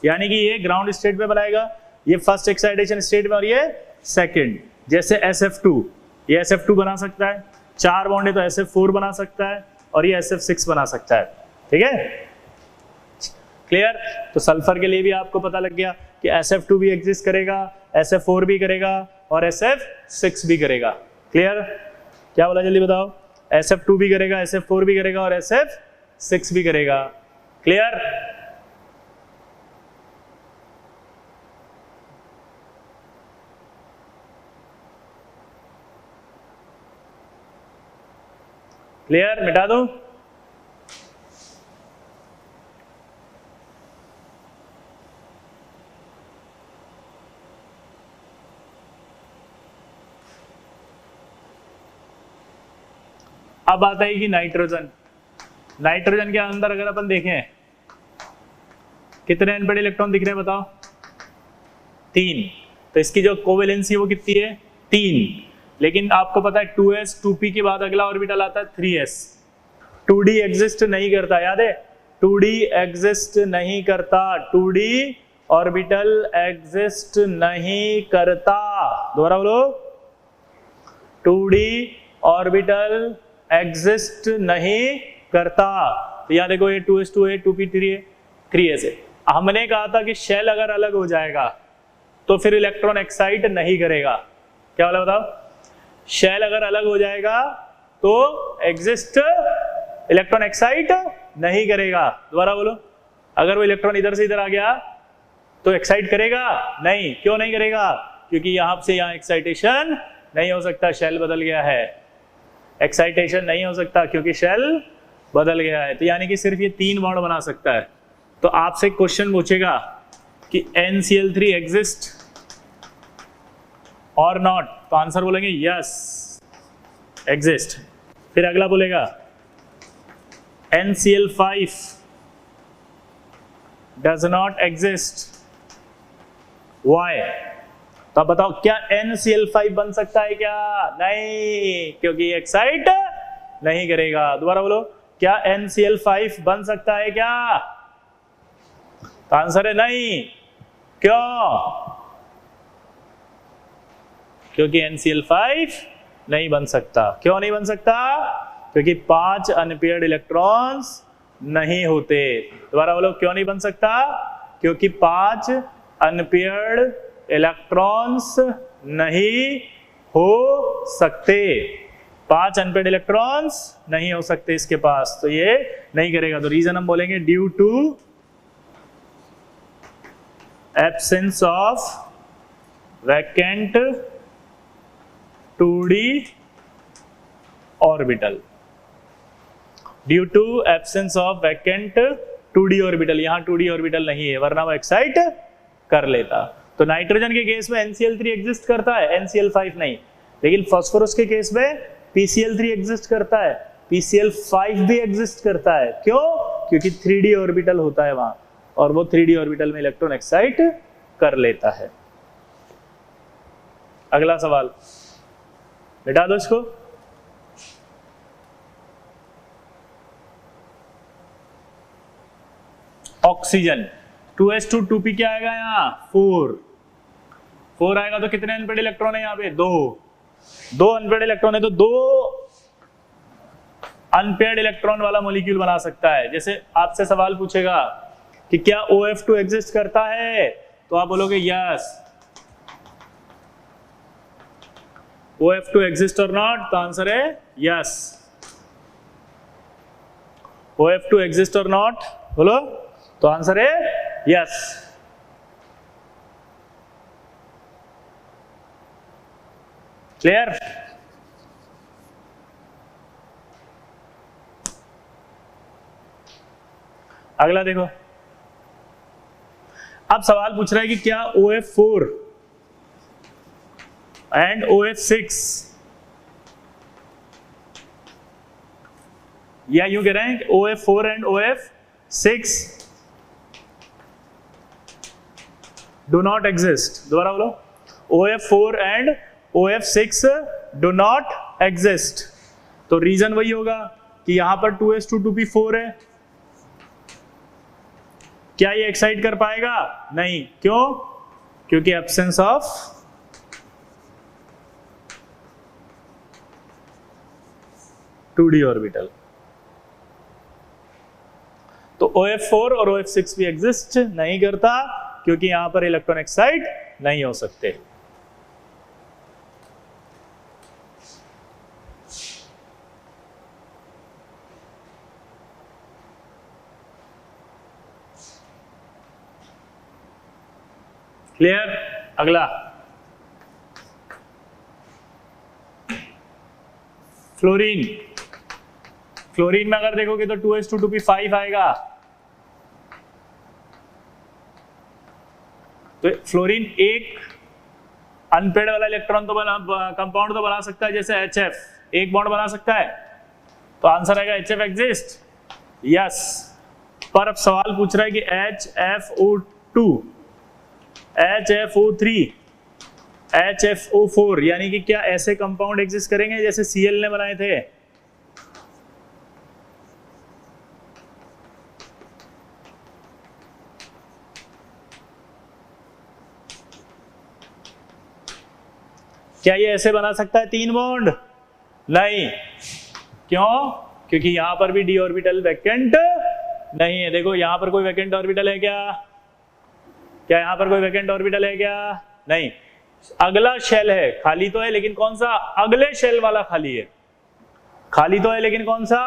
यानी कि ये ग्राउंड स्टेट में बनाएगा, ये फर्स्ट एक्साइटेशन स्टेट में, और ये सेकंड। जैसे SF2, ये SF2 बना सकता है, 4 बॉन्ड है तो SF4 बना सकता है, और ये SF6 बना सकता है। ठीक है? क्लियर? तो सल्फर के लिए भी आपको पता लग गया कि SF2 भी एग्जिस्ट करेगा, SF4 भी करेगा, और SF6 भी करेगा। क्लियर? क्या बोला जल्दी बताओ? SF2 भी करेगा, SF4 भी करेगा, और SF6 भी करेगा। क्लियर? क्लियर, मिटा दो। अब आता है कि नाइट्रोजन। नाइट्रोजन के अंदर अगर अपन देखें कितने अनपेड इलेक्ट्रॉन दिख रहे हैं बताओ? 3। तो इसकी जो कोवेलेंसी है वो कितनी है? 3। लेकिन आपको पता है 2s 2p के बाद अगला ऑर्बिटल आता है 3s। 2d एग्जिस्ट नहीं करता, याद है? 2d एग्जिस्ट नहीं करता, 2d ऑर्बिटल एग्जिस्ट नहीं करता। दोबारा बोलो, 2d ऑर्बिटल एग्जिस्ट नहीं करता। तो यहाँ देखो, ये 2s 2 है, 2p 3 है, 3s है। हमने कहा था कि शेल अगर अलग हो जाएगा तो फिर इलेक्ट्रॉन एक्साइट नहीं करेगा। क्या वाला बताओ? शेल अगर अलग हो जाएगा तो एग्जिस्ट इलेक्ट्रॉन एक्साइट नहीं करेगा। दोबारा बोलो, अगर वो इलेक्ट्रॉन इधर से इधर आ गया तो एक्साइट करेगा? नहीं। क्यों नहीं करेगा? क्योंकि यहां से यहां एक्साइटेशन नहीं हो सकता, शेल बदल गया है। एक्साइटेशन नहीं हो सकता क्योंकि शेल बदल गया है। तो यानी कि सिर्फ ये 3 बॉन्ड बना सकता है। तो आपसे क्वेश्चन पूछेगा कि NCl3 एग्जिस्ट और नॉट, तो आंसर बोलेंगे यस एग्जिस्ट। फिर अगला बोलेगा NCl5 does not exist, why? तो अब बताओ, क्या NCl5 बन सकता है क्या? नहीं, क्योंकि एक्साइट नहीं करेगा। दोबारा बोलो, क्या NCl5 बन सकता है क्या? तो आंसर है नहीं। क्यों? क्योंकि NCl5 नहीं बन सकता। क्यों नहीं बन सकता? क्योंकि 5 अनपेयर्ड इलेक्ट्रॉन्स नहीं होते। दोबारा बोलो, क्यों नहीं बन सकता? क्योंकि 5 अनपेयर्ड इलेक्ट्रॉन्स नहीं हो सकते। 5 अनपेयर्ड इलेक्ट्रॉन्स नहीं हो सकते इसके पास, तो ये नहीं करेगा। तो रीजन हम बोलेंगे due to absence of vacant 2d orbital. Due to absence of vacant 2d orbital. यहां 2d ऑर्बिटल नहीं है, वरना वो एक्साइट कर लेता। तो नाइट्रोजन के केस में NCl3 एग्जिस्ट करता है, NCl5 नहीं। लेकिन फास्फोरस के केस में PCl3 एग्जिस्ट करता है, PCl5 भी एग्जिस्ट करता है। क्यों? क्योंकि 3d ऑर्बिटल होता है वहां, और वो 3d ऑर्बिटल में इलेक्ट्रॉन एक्साइट कर लेता है। अगला सवाल, मिटा दो इसको। ऑक्सीजन 2s2 2p क्या आएगा यहाँ? 4 आएगा। तो कितने अनपेड इलेक्ट्रॉन है यहाँ पे? 2 अनपेड इलेक्ट्रॉन है, तो 2 अनपेड इलेक्ट्रॉन वाला मॉलिक्यूल बना सकता है। जैसे आपसे सवाल पूछेगा कि क्या OF2 एग्जिस्ट करता है, तो आप बोलोगे यस। OF2 एग्जिस्ट और नॉट, तो आंसर है यस। OF2 एग्जिस्ट और नॉट बोलो, तो आंसर है यस। क्लियर? अगला देखो, अब सवाल पूछ रहा है कि क्या OF4 एंड OF6, या यूं कह रहे हैं कि OF4 and OF6 do not exist. दोबारा बोलो, OF4 and OF6 do not exist. तो रीजन वही होगा कि यहां पर 2s2 2p4 है। क्या ये एक्साइट कर पाएगा? नहीं। क्यों? क्योंकि absence of two D orbital. तो OF4 और OF6 भी एग्जिस्ट नहीं करता क्योंकि यहां पर इलेक्ट्रॉन एक्साइट नहीं हो सकते। क्लियर? अगला, फ्लोरीन फ्लोरीन में अगर देखोगे तो 2s2 2p5 आएगा। तो फ्लोरीन एक अनपेड वाला इलेक्ट्रॉन तो कंपाउंड तो बना सकता है, जैसे HF एक बॉन्ड बना सकता है, तो आंसर आएगा HF एग्जिस्ट, यस। पर अब सवाल पूछ रहा है कि HFO2, HFO3, HFO4 यानी कि क्या ऐसे कंपाउंड एग्जिस्ट करेंगे जैसे Cl ने बनाए थे? क्या ये ऐसे बना सकता है 3 बॉन्ड? नहीं। क्यों? क्योंकि यहां पर भी d ऑर्बिटल वैकेंट नहीं है। देखो यहां पर कोई वैकेंट ऑर्बिटल है क्या? क्या यहां पर कोई वैकेंट ऑर्बिटल है क्या? नहीं। अगला शेल है, खाली तो है लेकिन कौन सा? अगले शेल वाला खाली है। खाली तो है लेकिन कौन सा?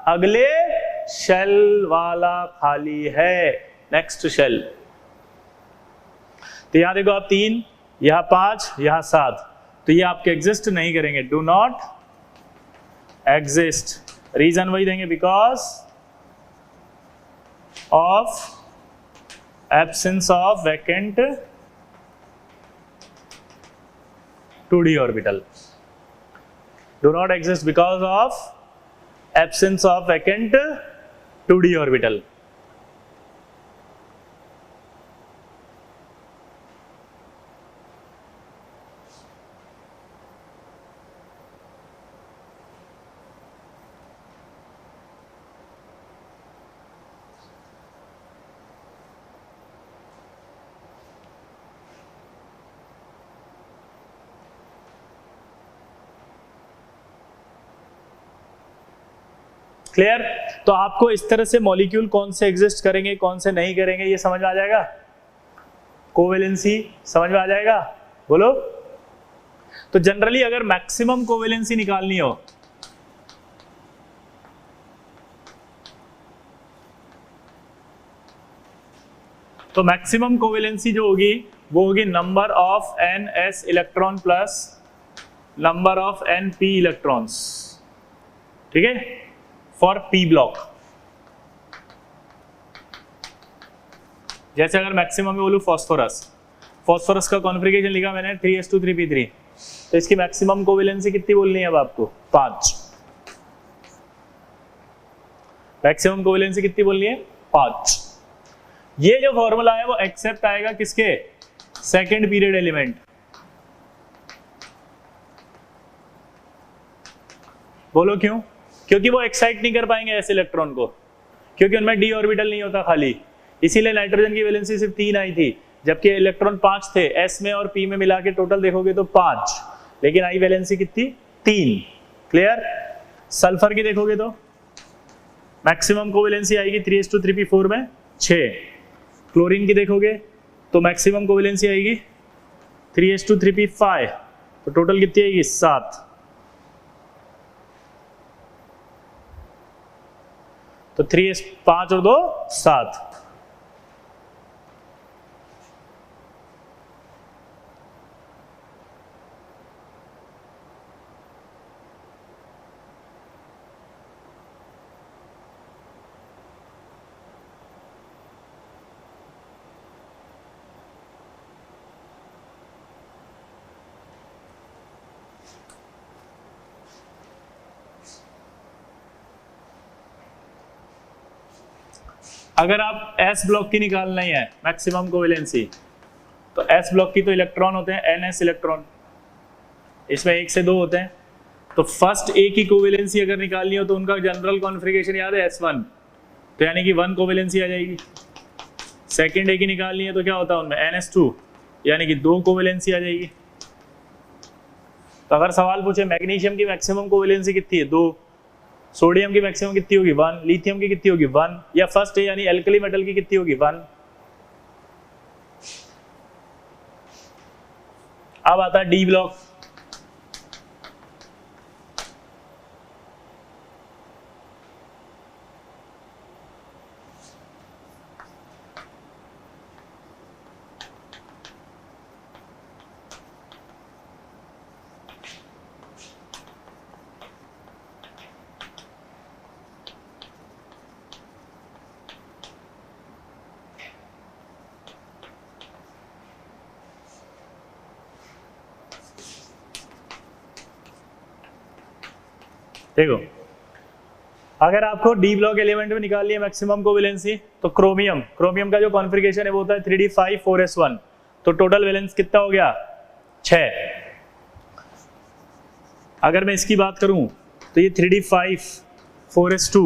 अगले शेल वाला खाली है, नेक्स्ट शेल। तो यहां देखो आप 3, यहां 5, यहां 7, तो ये आपके एग्जिस्ट नहीं करेंगे, डू नॉट एग्जिस्ट। रीजन वही देंगे, because of absence of vacant 2d orbital. Do not exist because of absence of vacant 2d orbital. Clear? तो आपको इस तरह से मॉलिक्यूल कौन से एग्जिस्ट करेंगे कौन से नहीं करेंगे ये समझ में आ जाएगा। कोवेलेंसी समझ में आ जाएगा, बोलो। तो जनरली अगर मैक्सिमम कोवेलेंसी निकालनी हो तो मैक्सिमम कोवेलेंसी जो होगी वो होगी number of NS electron plus number of NP electrons, ठीक है, फॉर P ब्लॉक। जैसे अगर मैक्सिमम में बोलूं फॉस्फोरस, फॉस्फोरस का कॉन्फ़िगरेशन लिखा मैंने 3s2 3p3, तो इसकी मैक्सिमम कोवेलेंसी कितनी बोलनी है अब आपको? 5। मैक्सिमम कोवेलेंसी कितनी बोलनी है? 5। ये जो फॉर्मूला है वो एक्सेप्ट आएगा किसके? Second period element. बोलो क्यों? क्योंकि वो एक्साइट नहीं कर पाएंगे ऐसे इलेक्ट्रॉन को, क्योंकि उनमें d ऑर्बिटल नहीं होता खाली। इसीलिए नाइट्रोजन की वैलेंसी सिर्फ 3 आई थी, जबकि इलेक्ट्रॉन 5 थे। s में और p में मिला के टोटल देखोगे तो 5, लेकिन आई वैलेंसी कितनी? 3। क्लियर? सल्फर की देखोगे तो मैक्सिमम कोवेलेंसी आएगी 3s2 3p4 में 6। क्लोरीन की देखोगे तो मैक्सिमम कोवेलेंसी आएगी 3s2 3p5, तो टोटल कितनी आएगी? 7। तो 3s 5 और 2 7। अगर आप S ब्लॉक की निकालना ही है मैक्सिमम कोवेलेंसी, तो S ब्लॉक की तो इलेक्ट्रॉन होते हैं NS इलेक्ट्रॉन, इसमें 1 से 2 होते हैं। तो फर्स्ट A की कोवेलेंसी अगर निकालनी हो तो उनका जनरल कॉन्फ़िगरेशन याद है S1, तो यानी कि 1 कोवेलेंसी आ जाएगी। सेकेंड A की निकालनी है तो क्या होता है उनमें? NS2, यानी कि 2 कोवेलेंसी आ जाएगी। तो अगर सवाल पूछे मैग्नीशियम की मैक्सिमम कोवेलेंसी कितनी है? 2। सोडियम की मैक्सिमम कितनी होगी? 1। लिथियम की कितनी होगी? 1। या फर्स्ट है यानी एल्कली मेटल की कितनी होगी? 1। अब आता है डी ब्लॉक। देखो अगर आपको डी ब्लॉक एलिमेंट में निकालनी है मैक्सिमम कोवेलेंसी, तो क्रोमियम का जो कॉन्फ़िगरेशन है वो होता है 3d5 4s1, तो टोटल वैलेंस कितना हो गया 6। अगर मैं इसकी बात करूं तो ये 3d5 4s2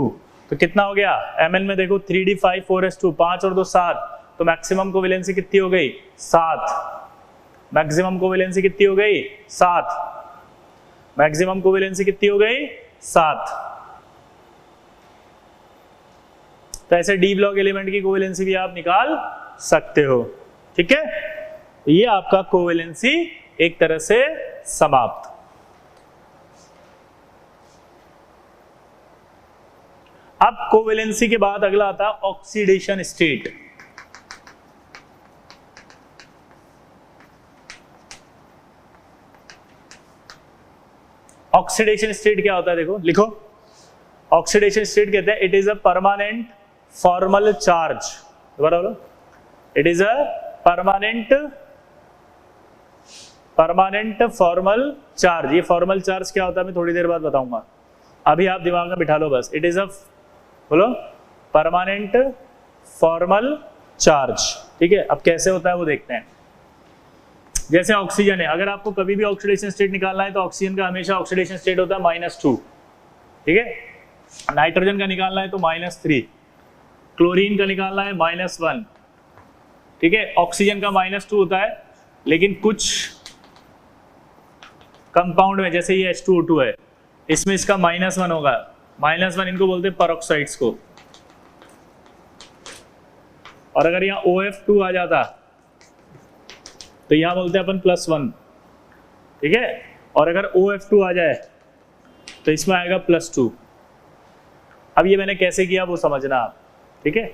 तो कितना हो गया ml में, देखो 3d5 4s2 5 और 2 7, तो मैक्सिमम कोवेलेंसी कितनी हो गई 7। मैक्सिमम कोवेलेंसी कितनी हो गई 7। मैक्सिमम कोवेलेंसी कितनी हो गई 7। तो ऐसे डी ब्लॉक एलिमेंट की कोवेलेंसी भी आप निकाल सकते हो, ठीक है। तो ये आपका कोवेलेंसी एक तरह से समाप्त। अब कोवेलेंसी के बाद अगला आता है ऑक्सीडेशन स्टेट। ऑक्सीडेशन स्टेट क्या होता है, देखो लिखो। ऑक्सीडेशन स्टेट कहते हैं it is a permanent formal charge, बोलो it is a permanent formal charge. ये फॉर्मल चार्ज क्या होता है मैं थोड़ी देर बाद बताऊंगा, अभी आप दिमाग में बिठा लो बस। इट इज अ बोलो परमानेंट फॉर्मल चार्ज, ठीक है। अब कैसे होता है वो देखते हैं। जैसे ऑक्सीजन है, अगर आपको कभी भी ऑक्सीडेशन स्टेट निकालना है तो ऑक्सीजन का हमेशा ऑक्सीडेशन स्टेट होता है -2, ठीक है। नाइट्रोजन का निकालना है तो -3, क्लोरीन का निकालना है -1, ठीक है। ऑक्सीजन का -2 होता है, लेकिन कुछ कंपाउंड में जैसे ये H2O2 है, इसमें इसका -1 होगा। -1 इनको बोलते हैं परऑक्साइड्स को। और अगर यहाँ OF2 आ जाता तो यहाँ बोलते हैं अपन +1, ठीक है। और अगर OF2 आ जाए तो इसमें आएगा +2। अब ये मैंने कैसे किया वो समझना आप, ठीक है।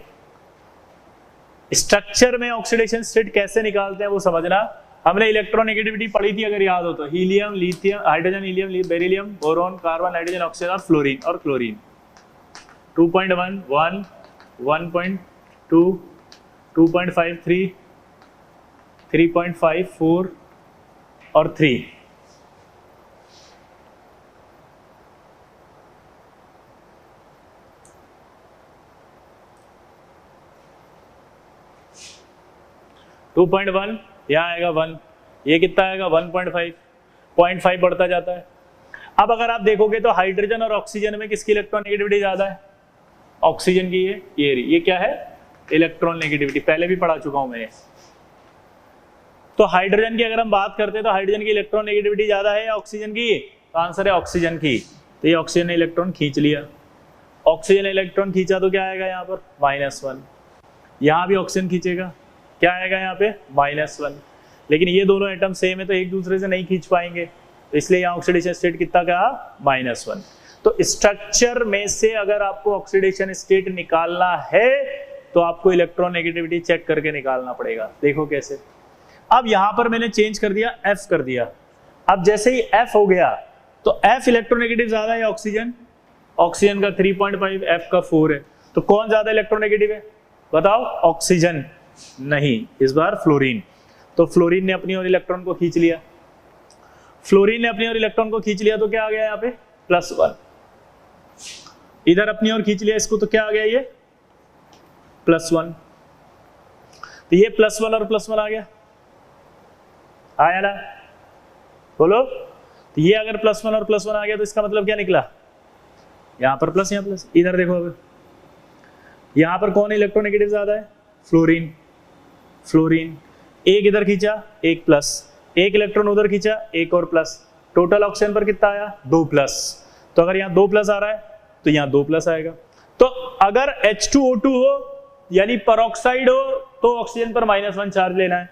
स्ट्रक्चर में ऑक्सीडेशन स्टेट कैसे निकालते हैं वो समझना। हमने इलेक्ट्रोनेगेटिविटी पढ़ी थी अगर याद हो तो, helium, lithium, hydrogen, helium, beryllium, boron, carbon, nitrogen, oxygen और फ्लोरीन और क्लोरीन। 2.1, 1, 1.2, 2.53, 3.5, 4 और 3। टू 2.1 यहाँ आएगा 1, ये कितना आएगा 1.5, 0.5 बढ़ता जाता है। अब अगर आप देखोगे तो हाइड्रोजन और ऑक्सीजन में किसकी इलेक्ट्रॉनिगेटिविटी ज्यादा है, ऑक्सीजन की। ये क्या है इलेक्ट्रॉन नेगेटिविटी, पहले भी पढ़ा चुका हूं मैं। तो हाइड्रोजन की अगर हम बात करते हैं तो हाइड्रोजन की इलेक्ट्रॉन नेगेटिविटी ज्यादा है या ऑक्सीजन की, तो आंसर है ऑक्सीजन की। तो ये ऑक्सीजन ने इलेक्ट्रॉन खींच लिया, ऑक्सीजन ने इलेक्ट्रॉन खींचा तो क्या आएगा यहाँ पर -1। यहाँ भी ऑक्सीजन खींचेगा, क्या आएगा यहाँ पे -1। लेकिन ये दोनों एटम सेम है तो एक दूसरे से नहीं खींच पाएंगे, तो इसलिए यहाँ ऑक्सीडेशन स्टेट कितना कहा -1। तो स्ट्रक्चर में से अगर आपको ऑक्सीडेशन स्टेट निकालना है तो आपको इलेक्ट्रॉन नेगेटिविटी चेक करके निकालना पड़ेगा। देखो कैसे। अब यहां पर मैंने चेंज कर दिया, F कर दिया। अब जैसे ही F हो गया तो F इलेक्ट्रोनेगेटिव ज्यादा है ऑक्सीजन, ऑक्सीजन का 3.5, F का 4 है। तो कौन ज्यादा इलेक्ट्रोनेगेटिव है बताओ, ऑक्सीजन नहीं, इस बार फ्लोरीन। तो फ्लोरीन ने अपनी ओर इलेक्ट्रॉन को खींच लिया, फ्लोरीन ने अपनी ओर इलेक्ट्रॉन को खींच लिया तो क्या आ गया यहाँ पे +1। इधर अपनी ओर खींच लिया इसको तो क्या आ गया ये +1। तो ये +1 और +1 आ गया, आया ना, बोलो। तो ये अगर +1 और +1 आ गया तो इसका मतलब क्या निकला, यहां पर प्लस यहाँ प्लस। इधर देखो अब यहां पर कौन इलेक्ट्रोनेगेटिव ज्यादा है, फ्लोरीन। फ्लोरीन एक इधर खींचा, एक प्लस, एक इलेक्ट्रॉन उधर खींचा, एक और प्लस। टोटल ऑक्सीजन पर कितना आया 2+। तो अगर यहाँ 2+ आ रहा है तो यहाँ 2+ आएगा। तो अगर H2O2 हो यानी परऑक्साइड हो तो ऑक्सीजन पर -1 चार्ज लेना है,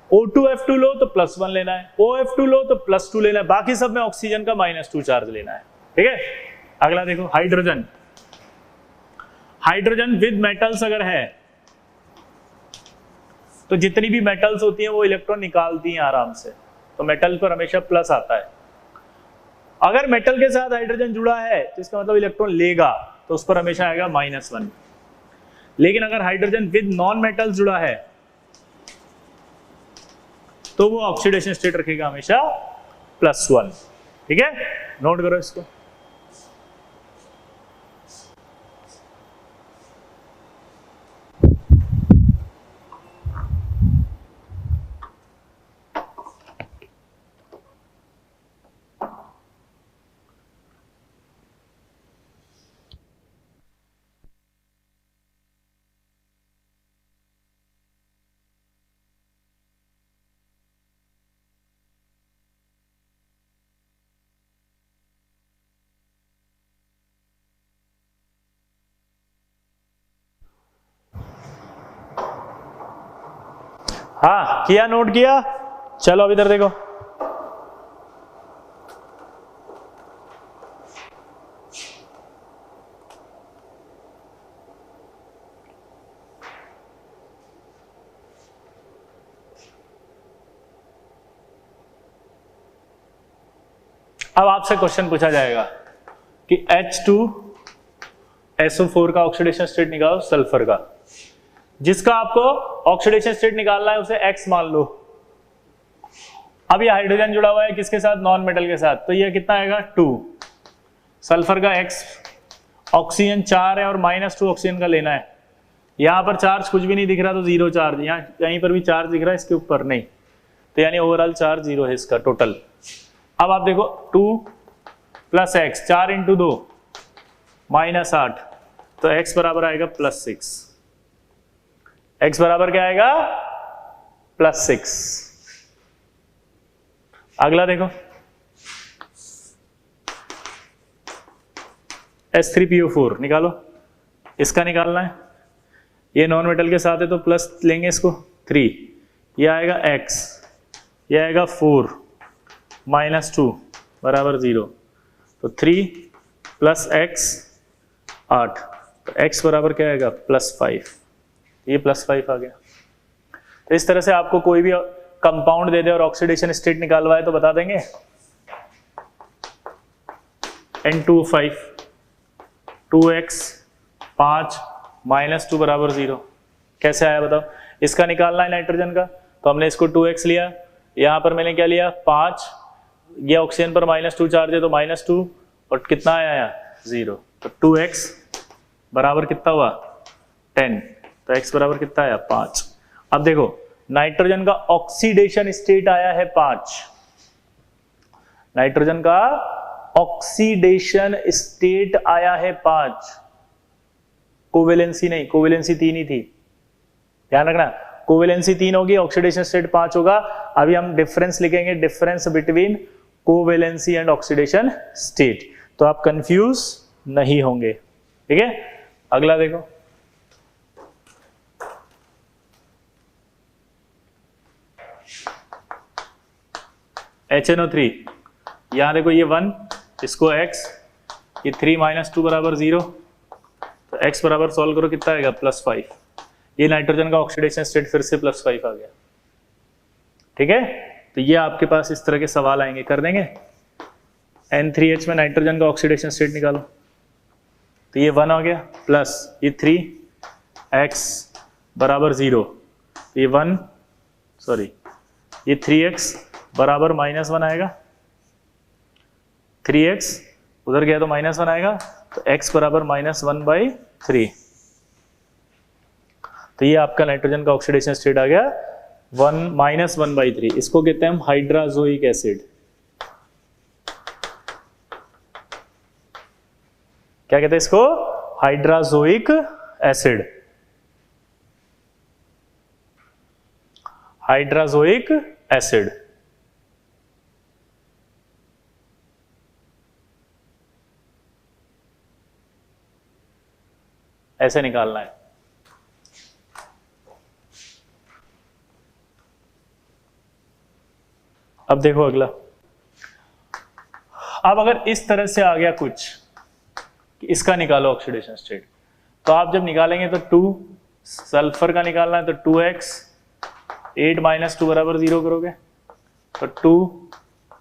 O2F2 लो तो +1 लेना है, OF2 लो तो +2 लेना है, बाकी सब में ऑक्सीजन का -2 चार्ज लेना है, ठीक है। अगला देखो हाइड्रोजन। हाइड्रोजन विद मेटल्स अगर है तो जितनी भी मेटल्स होती हैं वो इलेक्ट्रॉन निकालती हैं आराम से, तो मेटल पर हमेशा प्लस आता है। अगर मेटल के साथ हाइड्रोजन जुड़ा है तो इसका मतलब इलेक्ट्रॉन लेगा, तो उस पर हमेशा आएगा -1। लेकिन अगर हाइड्रोजन विद नॉन मेटल्स जुड़ा है तो वो ऑक्सीडेशन स्टेट रखेगा हमेशा +1, ठीक है। नोट करो इसको। हाँ किया, नोट किया। चलो अब इधर देखो, अब आपसे क्वेश्चन पूछा जाएगा कि H2SO4 का ऑक्सीडेशन स्टेट निकालो सल्फर का। जिसका आपको ऑक्सीडेशन स्टेट निकालना है उसे X मान लो। अब ये हाइड्रोजन जुड़ा हुआ है किसके साथ? नॉन मेटल के साथ, तो ये कितना आएगा 2। सल्फर का X, ऑक्सीजन 4 है और -2 ऑक्सीजन का लेना है। यहां पर चार्ज कुछ भी नहीं दिख रहा तो 0 चार्ज, यहाँ कहीं पर भी चार्ज दिख रहा है इसके ऊपर नहीं, तो यानी ओवरऑल चार्ज 0 है इसका टोटल। अब आप देखो 2 + x, 4 × 2 -8, तो x बराबर आएगा +6। x बराबर क्या आएगा? +6। अगला देखो H3PO4 निकालो, इसका निकालना है। ये नॉन मेटल के साथ है तो प्लस लेंगे इसको 3, ये आएगा x, ये आएगा 4 -2 बराबर 0, तो 3 + x 8, तो x बराबर क्या आएगा? +5। ये +5 आ गया। तो इस तरह से आपको कोई भी कंपाउंड दे दे और ऑक्सीडेशन स्टेट निकालवाए तो बता देंगे। N2O5, 2x 5 -2 बराबर 0, कैसे आया बताओ? इसका निकालना है नाइट्रोजन का, तो हमने इसको 2x लिया, यहां पर मैंने क्या लिया 5, ये ऑक्सीजन पर -2 चार्ज है तो -2, और कितना आया 0, तो 2x बराबर कितना हुआ 10, तो x बराबर कितना आया 5। अब देखो नाइट्रोजन का ऑक्सीडेशन स्टेट आया है 5, नाइट्रोजन का ऑक्सीडेशन स्टेट आया है 5, कोवेलेंसी नहीं, कोवेलेंसी 3 ही थी, ध्यान रखना, कोवेलेंसी 3 होगी, ऑक्सीडेशन स्टेट 5 होगा। अभी हम डिफरेंस लिखेंगे, difference between covalency and oxidation state, तो आप कंफ्यूज नहीं होंगे, ठीक है। अगला देखो HNO3, यहां देखो ये 1, इसको x, ये 3 -2 बराबर 0, तो x बराबर सॉल्व करो कितना आएगा +5। ये नाइट्रोजन का ऑक्सीडेशन स्टेट फिर से +5 आ गया, ठीक है। तो ये आपके पास इस तरह के सवाल आएंगे, कर देंगे। N3H में नाइट्रोजन का ऑक्सीडेशन स्टेट निकालो, तो ये 1 आ गया, प्लस ये 3x बराबर 0, ये 1 सॉरी ये 3x बराबर -1 आएगा, 3x उधर गया तो -1 आएगा, तो x बराबर -1/3। तो ये आपका नाइट्रोजन का ऑक्सीडेशन स्टेट आ गया 1/3। इसको कहते हैं हम हाइड्राजोइक एसिड। क्या कहते हैं इसको? Hydrazoic acid, hydrazoic acid. ऐसे निकालना है। अब देखो अगला, अब अगर इस तरह से आ गया कुछ कि इसका निकालो ऑक्सीडेशन स्टेट, तो आप जब निकालेंगे तो 2 सल्फर का निकालना है तो 2x, 8 -2 बराबर 0 करोगे तो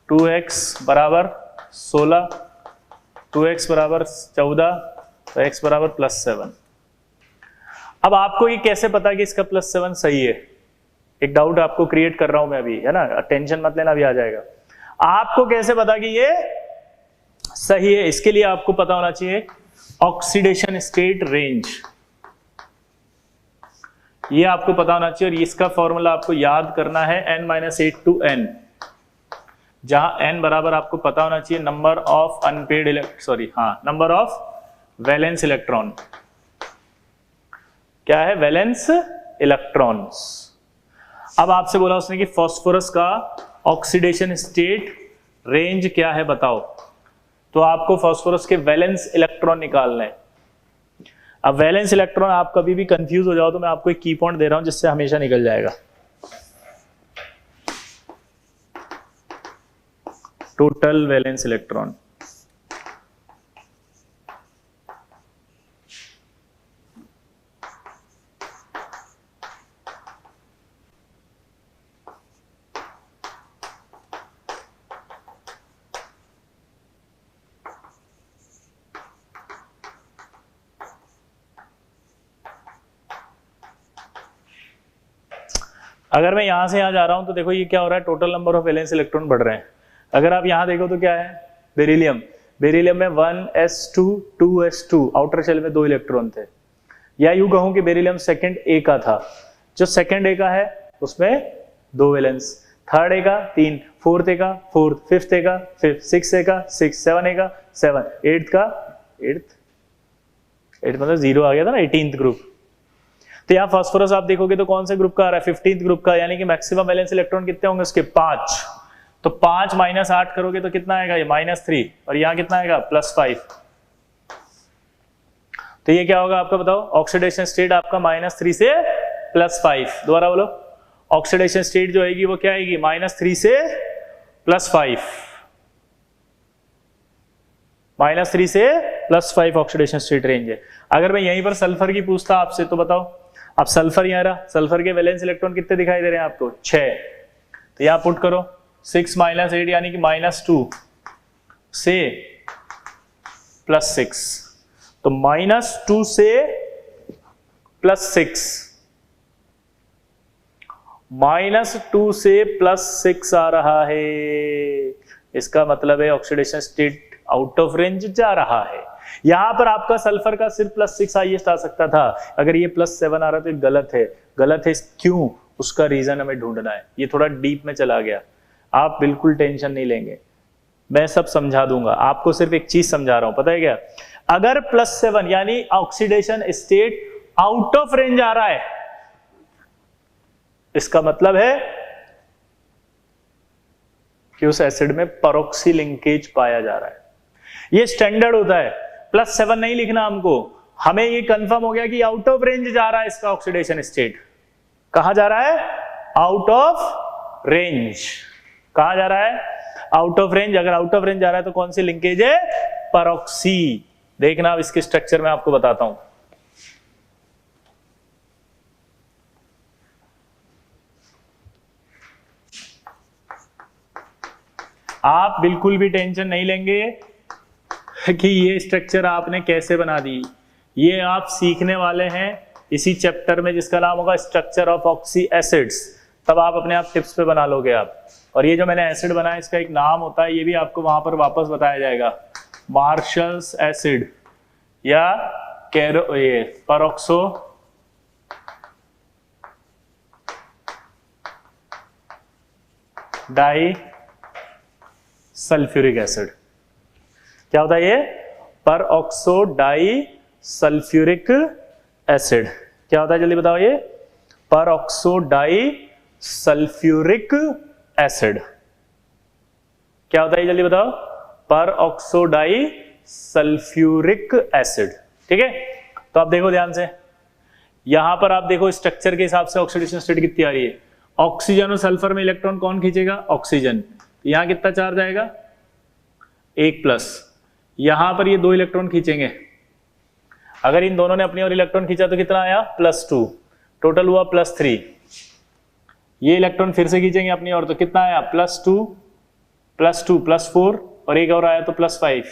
2x बराबर 16, 2x बराबर 14, तो x बराबर +7। अब आपको ये कैसे पता कि इसका +7 सही है? एक डाउट आपको क्रिएट कर रहा हूं मैं अभी, है ना, टेंशन मत लेना, अभी आ जाएगा। आपको कैसे पता कि ये सही है? इसके लिए आपको पता होना चाहिए ऑक्सीडेशन स्टेट रेंज, ये आपको पता होना चाहिए, और इसका फॉर्मूला आपको याद करना है n-8 to n, जहां n बराबर आपको पता होना चाहिए number of unpaired number of valence electron. क्या है? Valence electrons. अब आपसे बोला उसने कि फास्फोरस का ऑक्सीडेशन स्टेट रेंज क्या है बताओ, तो आपको फास्फोरस के वैलेंस इलेक्ट्रॉन निकालना है। अब वैलेंस इलेक्ट्रॉन आप कभी भी कंफ्यूज हो जाओ तो मैं आपको एक की पॉइंट दे रहा हूं जिससे हमेशा निकल जाएगा। Total valence electron. अगर मैं यहां से यहां जा रहा हूं तो देखो ये क्या हो रहा है, total number of valence electron बढ़ रहे हैं। अगर आप यहां देखो तो क्या है, बेरिलियम, बेरिलियम में 1s2 2s2, आउटर शेल में 2 इलेक्ट्रॉन थे। या यूं कहूं कि बेरिलियम सेकंड ए का था, जो सेकंड ए का है उसमें 2 वैलेंस, थर्ड ए का 3, फोर्थ ए का 4, फिफ्थ ए का 5, सिक्स ए का 6, सेवन ए का 7, एट्थ का 8 मतलब 0 आ गया था ना, 18th ग्रुप। तो यहाँ फास्फोरस आप देखोगे तो कौन से ग्रुप का आ रहा है, 15th ग्रुप का, यानी कि मैक्सिमम वैलेंस इलेक्ट्रॉन कितने होंगे उसके, 5। तो 5 माइनस 8 करोगे तो कितना आएगा, ये -3, और यहाँ कितना आएगा +5। तो ये क्या होगा आपका बताओ, ऑक्सीडेशन स्टेट आपका -3 से +5। दोबारा बोलो, ऑक्सीडेशन स्टेट जो आएगी वो क्या आएगी, -3 से +5, -3 से +5 ऑक्सीडेशन स्टेट रेंज है। अगर मैं यहीं पर सल्फर की पूछता आपसे तो बताओ, अब सल्फर यहाँ रहा, सल्फर के वैलेंस इलेक्ट्रॉन कितने दिखाई दे रहे हैं आपको, 6। तो यहाँ पुट करो 6 - 8 यानी कि -2 से +6, तो -2 से +6, -2 से +6 आ रहा है। इसका मतलब है oxidation state out of range जा रहा है। यहां पर आपका सल्फर का सिर्फ +6 हाईएस्ट आ सकता था, अगर ये +7 आ रहा तो गलत है। गलत है क्यों, उसका रीजन हमें ढूंढना है। ये थोड़ा डीप में चला गया, आप बिल्कुल टेंशन नहीं लेंगे, मैं सब समझा दूंगा। आपको सिर्फ एक चीज समझा रहा हूं, पता है क्या, अगर +7 यानी oxidation state out of range आ रहा है, इसका मतलब है कि उस एसिड में पैरोक्सी लिंकेज पाया जा रहा है। ये स्टैंडर्ड होता है, +7 नहीं लिखना हमको, हमें ये कंफर्म हो गया कि आउट ऑफ रेंज जा रहा है इसका ऑक्सीडेशन स्टेट। कहां जा रहा है, आउट ऑफ रेंज। कहां जा रहा है, आउट ऑफ रेंज। अगर आउट ऑफ रेंज जा रहा है तो कौन सी लिंकेज है, पैरोक्सी। देखना अब इसके स्ट्रक्चर में आपको बताता हूं। आप बिल्कुल भी टेंशन नहीं लेंगे कि ये स्ट्रक्चर आपने कैसे बना दी, ये आप सीखने वाले हैं इसी चैप्टर में जिसका नाम होगा स्ट्रक्चर ऑफ ऑक्सी एसिड्स। तब आप अपने आप टिप्स पे बना लोगे आप। और ये जो मैंने एसिड बनाया इसका एक नाम होता है, ये भी आपको वहां पर वापस बताया जाएगा, मार्शल्स एसिड या ये पैरोक्सो डाई सल्फ्यूरिक एसिड। क्या होता है ये, परऑक्सो डाई सल्फ्यूरिक एसिड। क्या होता है जल्दी बताओ, ये परऑक्सो डाई सल्फ्यूरिक एसिड। क्या होता है जल्दी बताओ, परऑक्सो डाई सल्फ्यूरिक एसिड। ठीक है, तो आप देखो ध्यान से, यहां पर आप देखो स्ट्रक्चर के हिसाब से ऑक्सीडेशन स्टेट कितनी आ रही है। ऑक्सीजन और सल्फर में इलेक्ट्रॉन कौन खींचेगा, ऑक्सीजन। यहां कितना चार्ज आएगा, 1+। यहां पर ये 2 इलेक्ट्रॉन खींचेंगे, अगर इन दोनों ने अपनी और इलेक्ट्रॉन खींचा तो कितना आया, +2, टोटल हुआ +3। ये इलेक्ट्रॉन फिर से खींचेंगे अपनी और, तो कितना आया, +2 +2 +4, और एक और आया तो +5।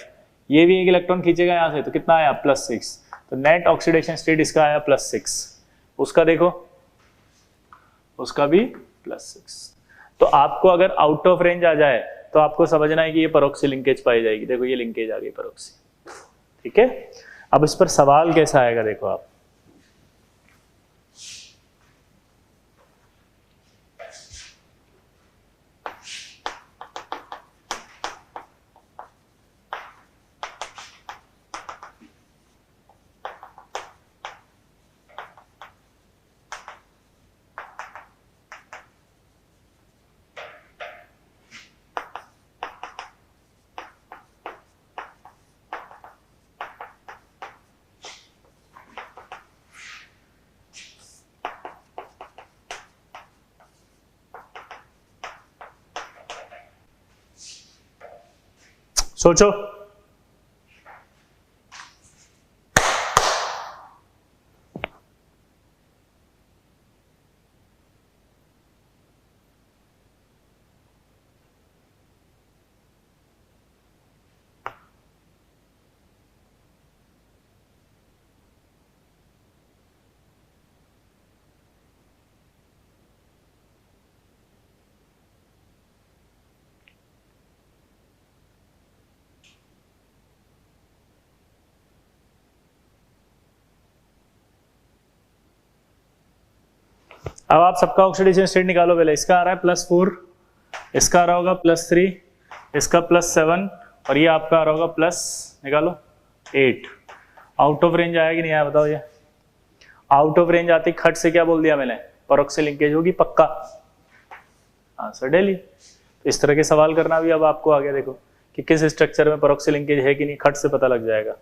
ये भी एक इलेक्ट्रॉन खींचेगा यहां से, तो कितना आया, +6। तो नेट ऑक्सीडेशन स्टेट इसका आया +6। उसका देखो, उसका भी +6। तो आपको अगर आउट ऑफ रेंज आ जाए तो आपको समझना है कि ये पैरोक्सी लिंकेज पाई जाएगी। देखो ये लिंकेज आ गई पैरोक्सी। ठीक है, अब इस पर सवाल कैसा आएगा देखो आप। सोचो। अब आप सबका ऑक्सीडेशन स्टेट निकालो पहले। इसका आ रहा है +4, इसका आ रहा होगा +3, इसका +7 और ये आपका आ रहा होगा प्लस, निकालो 8। आउट ऑफ रेंज आया कि नहीं आया बताओ। ये आउट ऑफ रेंज आती खट से क्या बोल दिया मैंने, परोक्ष लिंकेज होगी पक्का, आंसर डेली। तो इस तरह के सवाल करना भी अब आपको आ गया, देखो कि किस स्ट्रक्चर में परोक्ष लिंकेज है कि नहीं, खट से पता लग जाएगा।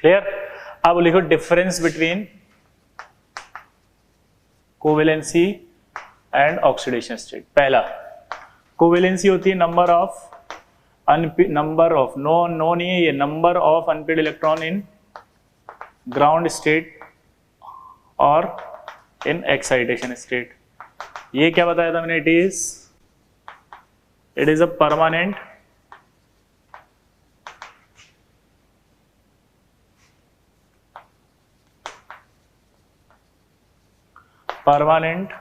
क्लियर। अब लिखो difference between covalency and oxidation state. पहला, कोवेलेंसी होती है नंबर ऑफ नो नहीं है ये, number of unpaired electron in ground state और इन एक्साइटेशन स्टेट। ये क्या बताया था मैंने, it is a permanent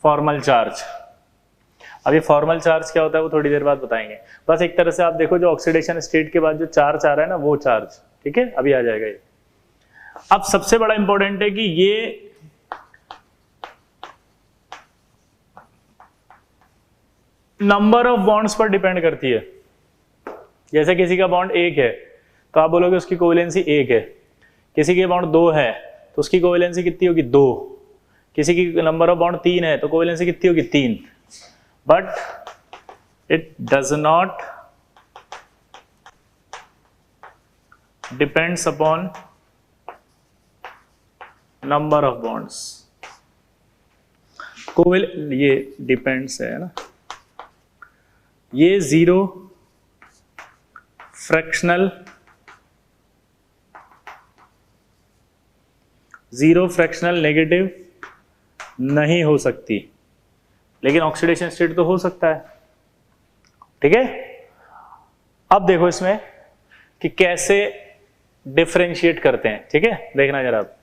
formal charge. अब ये फॉर्मल चार्ज क्या होता है वो थोड़ी देर बाद बताएंगे। बस एक तरह से आप देखो जो ऑक्सीडेशन स्टेट के बाद जो चार्ज आ रहा है ना, वो चार्ज, ठीक है, अभी आ जाएगा ये। अब सबसे बड़ा इंपॉर्टेंट है कि ये नंबर ऑफ बॉन्ड्स पर डिपेंड करती है। जैसे किसी का बॉन्ड 1 है तो आप बोलोगे उसकी कोवेलेंसी 1 है, किसी के बॉन्ड 2 है तो उसकी कोवेलेंसी कितनी होगी, 2। किसी की नंबर ऑफ बॉन्ड 3 है तो कोवेलेंसी कितनी होगी, 3। But it does not depends upon number of bonds. ये डिपेंड्स है ना, ये जीरो फ्रैक्शनल नेगेटिव नहीं हो सकती, लेकिन ऑक्सीडेशन स्टेट तो हो सकता है, ठीक है। अब देखो इसमें कि कैसे डिफरेंशिएट करते हैं, ठीक है, देखना जरा आप।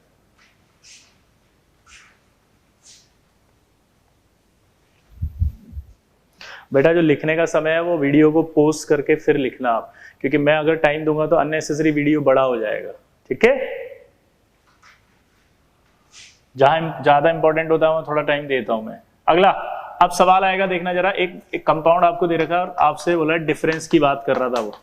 बेटा जो लिखने का समय है वो वीडियो को पॉज करके फिर लिखना आप, क्योंकि मैं अगर टाइम दूंगा तो अननेसेसरी वीडियो बड़ा हो जाएगा, ठीक है। जहां ज्यादा इंपॉर्टेंट होता है वहां थोड़ा टाइम देता हूं मैं। अगला, अब सवाल आएगा, देखना जरा। एक कंपाउंड आपको दे रखा है और आपसे बोला डिफरेंस की बात कर रहा था वो।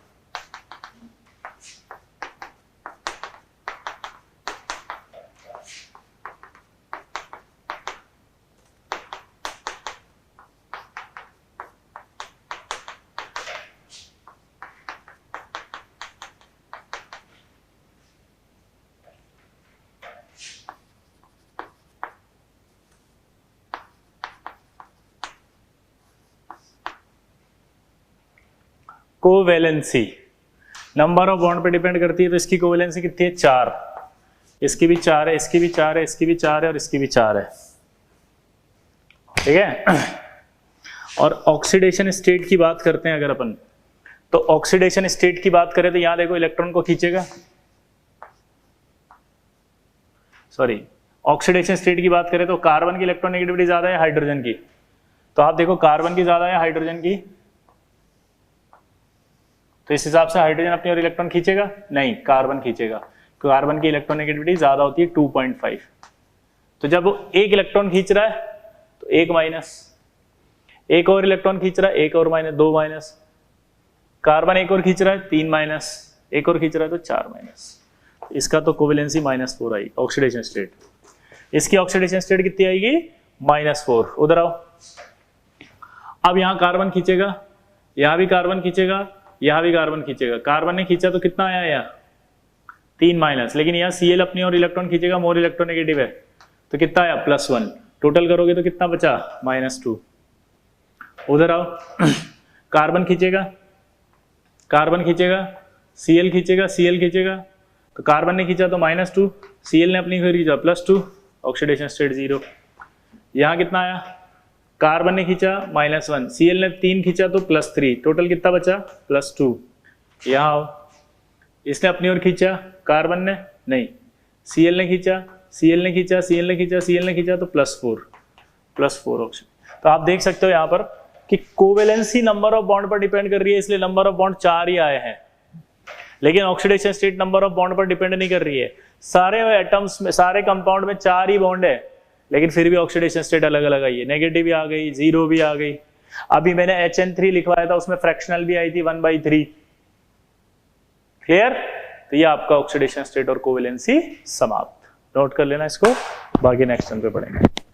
कोवेलेंसी नंबर ऑफ बॉन्ड पे डिपेंड करती है, तो इसकी कोवेलेंसी कितनी है, 4। इसकी भी 4 है, इसकी भी 4 है, इसकी भी 4 है और इसकी भी 4 है, ठीक है। और ऑक्सीडेशन स्टेट की बात करते हैं अगर अपन, तो ऑक्सीडेशन स्टेट की बात करें तो यहां देखो इलेक्ट्रॉन को खींचेगा, सॉरी, ऑक्सीडेशन स्टेट की बात करें तो कार्बन की इलेक्ट्रॉन नेगेटिविटी ज्यादा है हाइड्रोजन की, तो आप देखो कार्बन की ज्यादा है हाइड्रोजन की, तो इस हिसाब से हाइड्रोजन अपनी और इलेक्ट्रॉन खींचेगा नहीं, कार्बन खींचेगा। कार्बन की इलेक्ट्रॉन नेगेटिविटी ज्यादा होती है 2.5, तो जब वो एक इलेक्ट्रॉन खींच रहा है तो एक माइनस, एक और इलेक्ट्रॉन खींच रहा है, एक और माइनस, 2 माइनस, कार्बन एक और खींच रहा है 3 माइनस, एक और खींच रहा है तो 4 माइनस, इसका तो कोवेलेंसी -4 आई ऑक्सीडेशन स्टेट। इसकी ऑक्सीडेशन स्टेट कितनी आएगी? -4। उधर आओ, अब यहां कार्बन खींचेगा, यहां भी कार्बन खींचेगा, यहां भी कार्बन खींचेगा। कार्बन ने खींचा तो कितना आया यहाँ 3 माइनस, लेकिन यहाँ Cl अपनी और इलेक्ट्रॉन खींचेगा, मोर इलेक्ट्रोनेगेटिव है तो कितना आया +1। टोटल करोगे तो कितना बचा -2। उधर आओ, कार्बन खींचेगा, कार्बन खींचेगा, Cl खींचेगा, Cl खींचेगा, तो कार्बन ने खींचा तो -2, Cl ने अपनी खींचा +2, ऑक्सीडेशन स्टेट 0। यहाँ कितना आया? कार्बन ने खींचा -1, Cl ने 3 खींचा तो +3, टोटल कितना बचा +2। यहाँ आओ, इसने अपनी ओर खींचा, कार्बन ने नहीं, Cl ने खींचा, Cl ने खींचा, Cl ने खींचा, Cl ने खींचा तो +4 ऑक्सीजन। तो आप देख सकते हो यहाँ पर कि कोवेलेंसी नंबर ऑफ बॉन्ड पर डिपेंड कर रही है, इसलिए नंबर ऑफ बॉन्ड 4 ही आए हैं, लेकिन oxidation state number of bond पर डिपेंड नहीं कर रही है। सारे एटम्स में, सारे कंपाउंड में 4 ही बॉन्ड है, लेकिन फिर भी ऑक्सीडेशन स्टेट अलग अलग आई है। नेगेटिव भी आ गई, 0 भी आ गई। अभी मैंने HN3 लिखवाया था, उसमें फ्रैक्शनल भी आई थी 1/3। क्लियर? तो ये आपका ऑक्सीडेशन स्टेट और कोवेलेंसी समाप्त। नोट कर लेना इसको, बाकी नेक्स्ट टाइम पे पढ़ेंगे।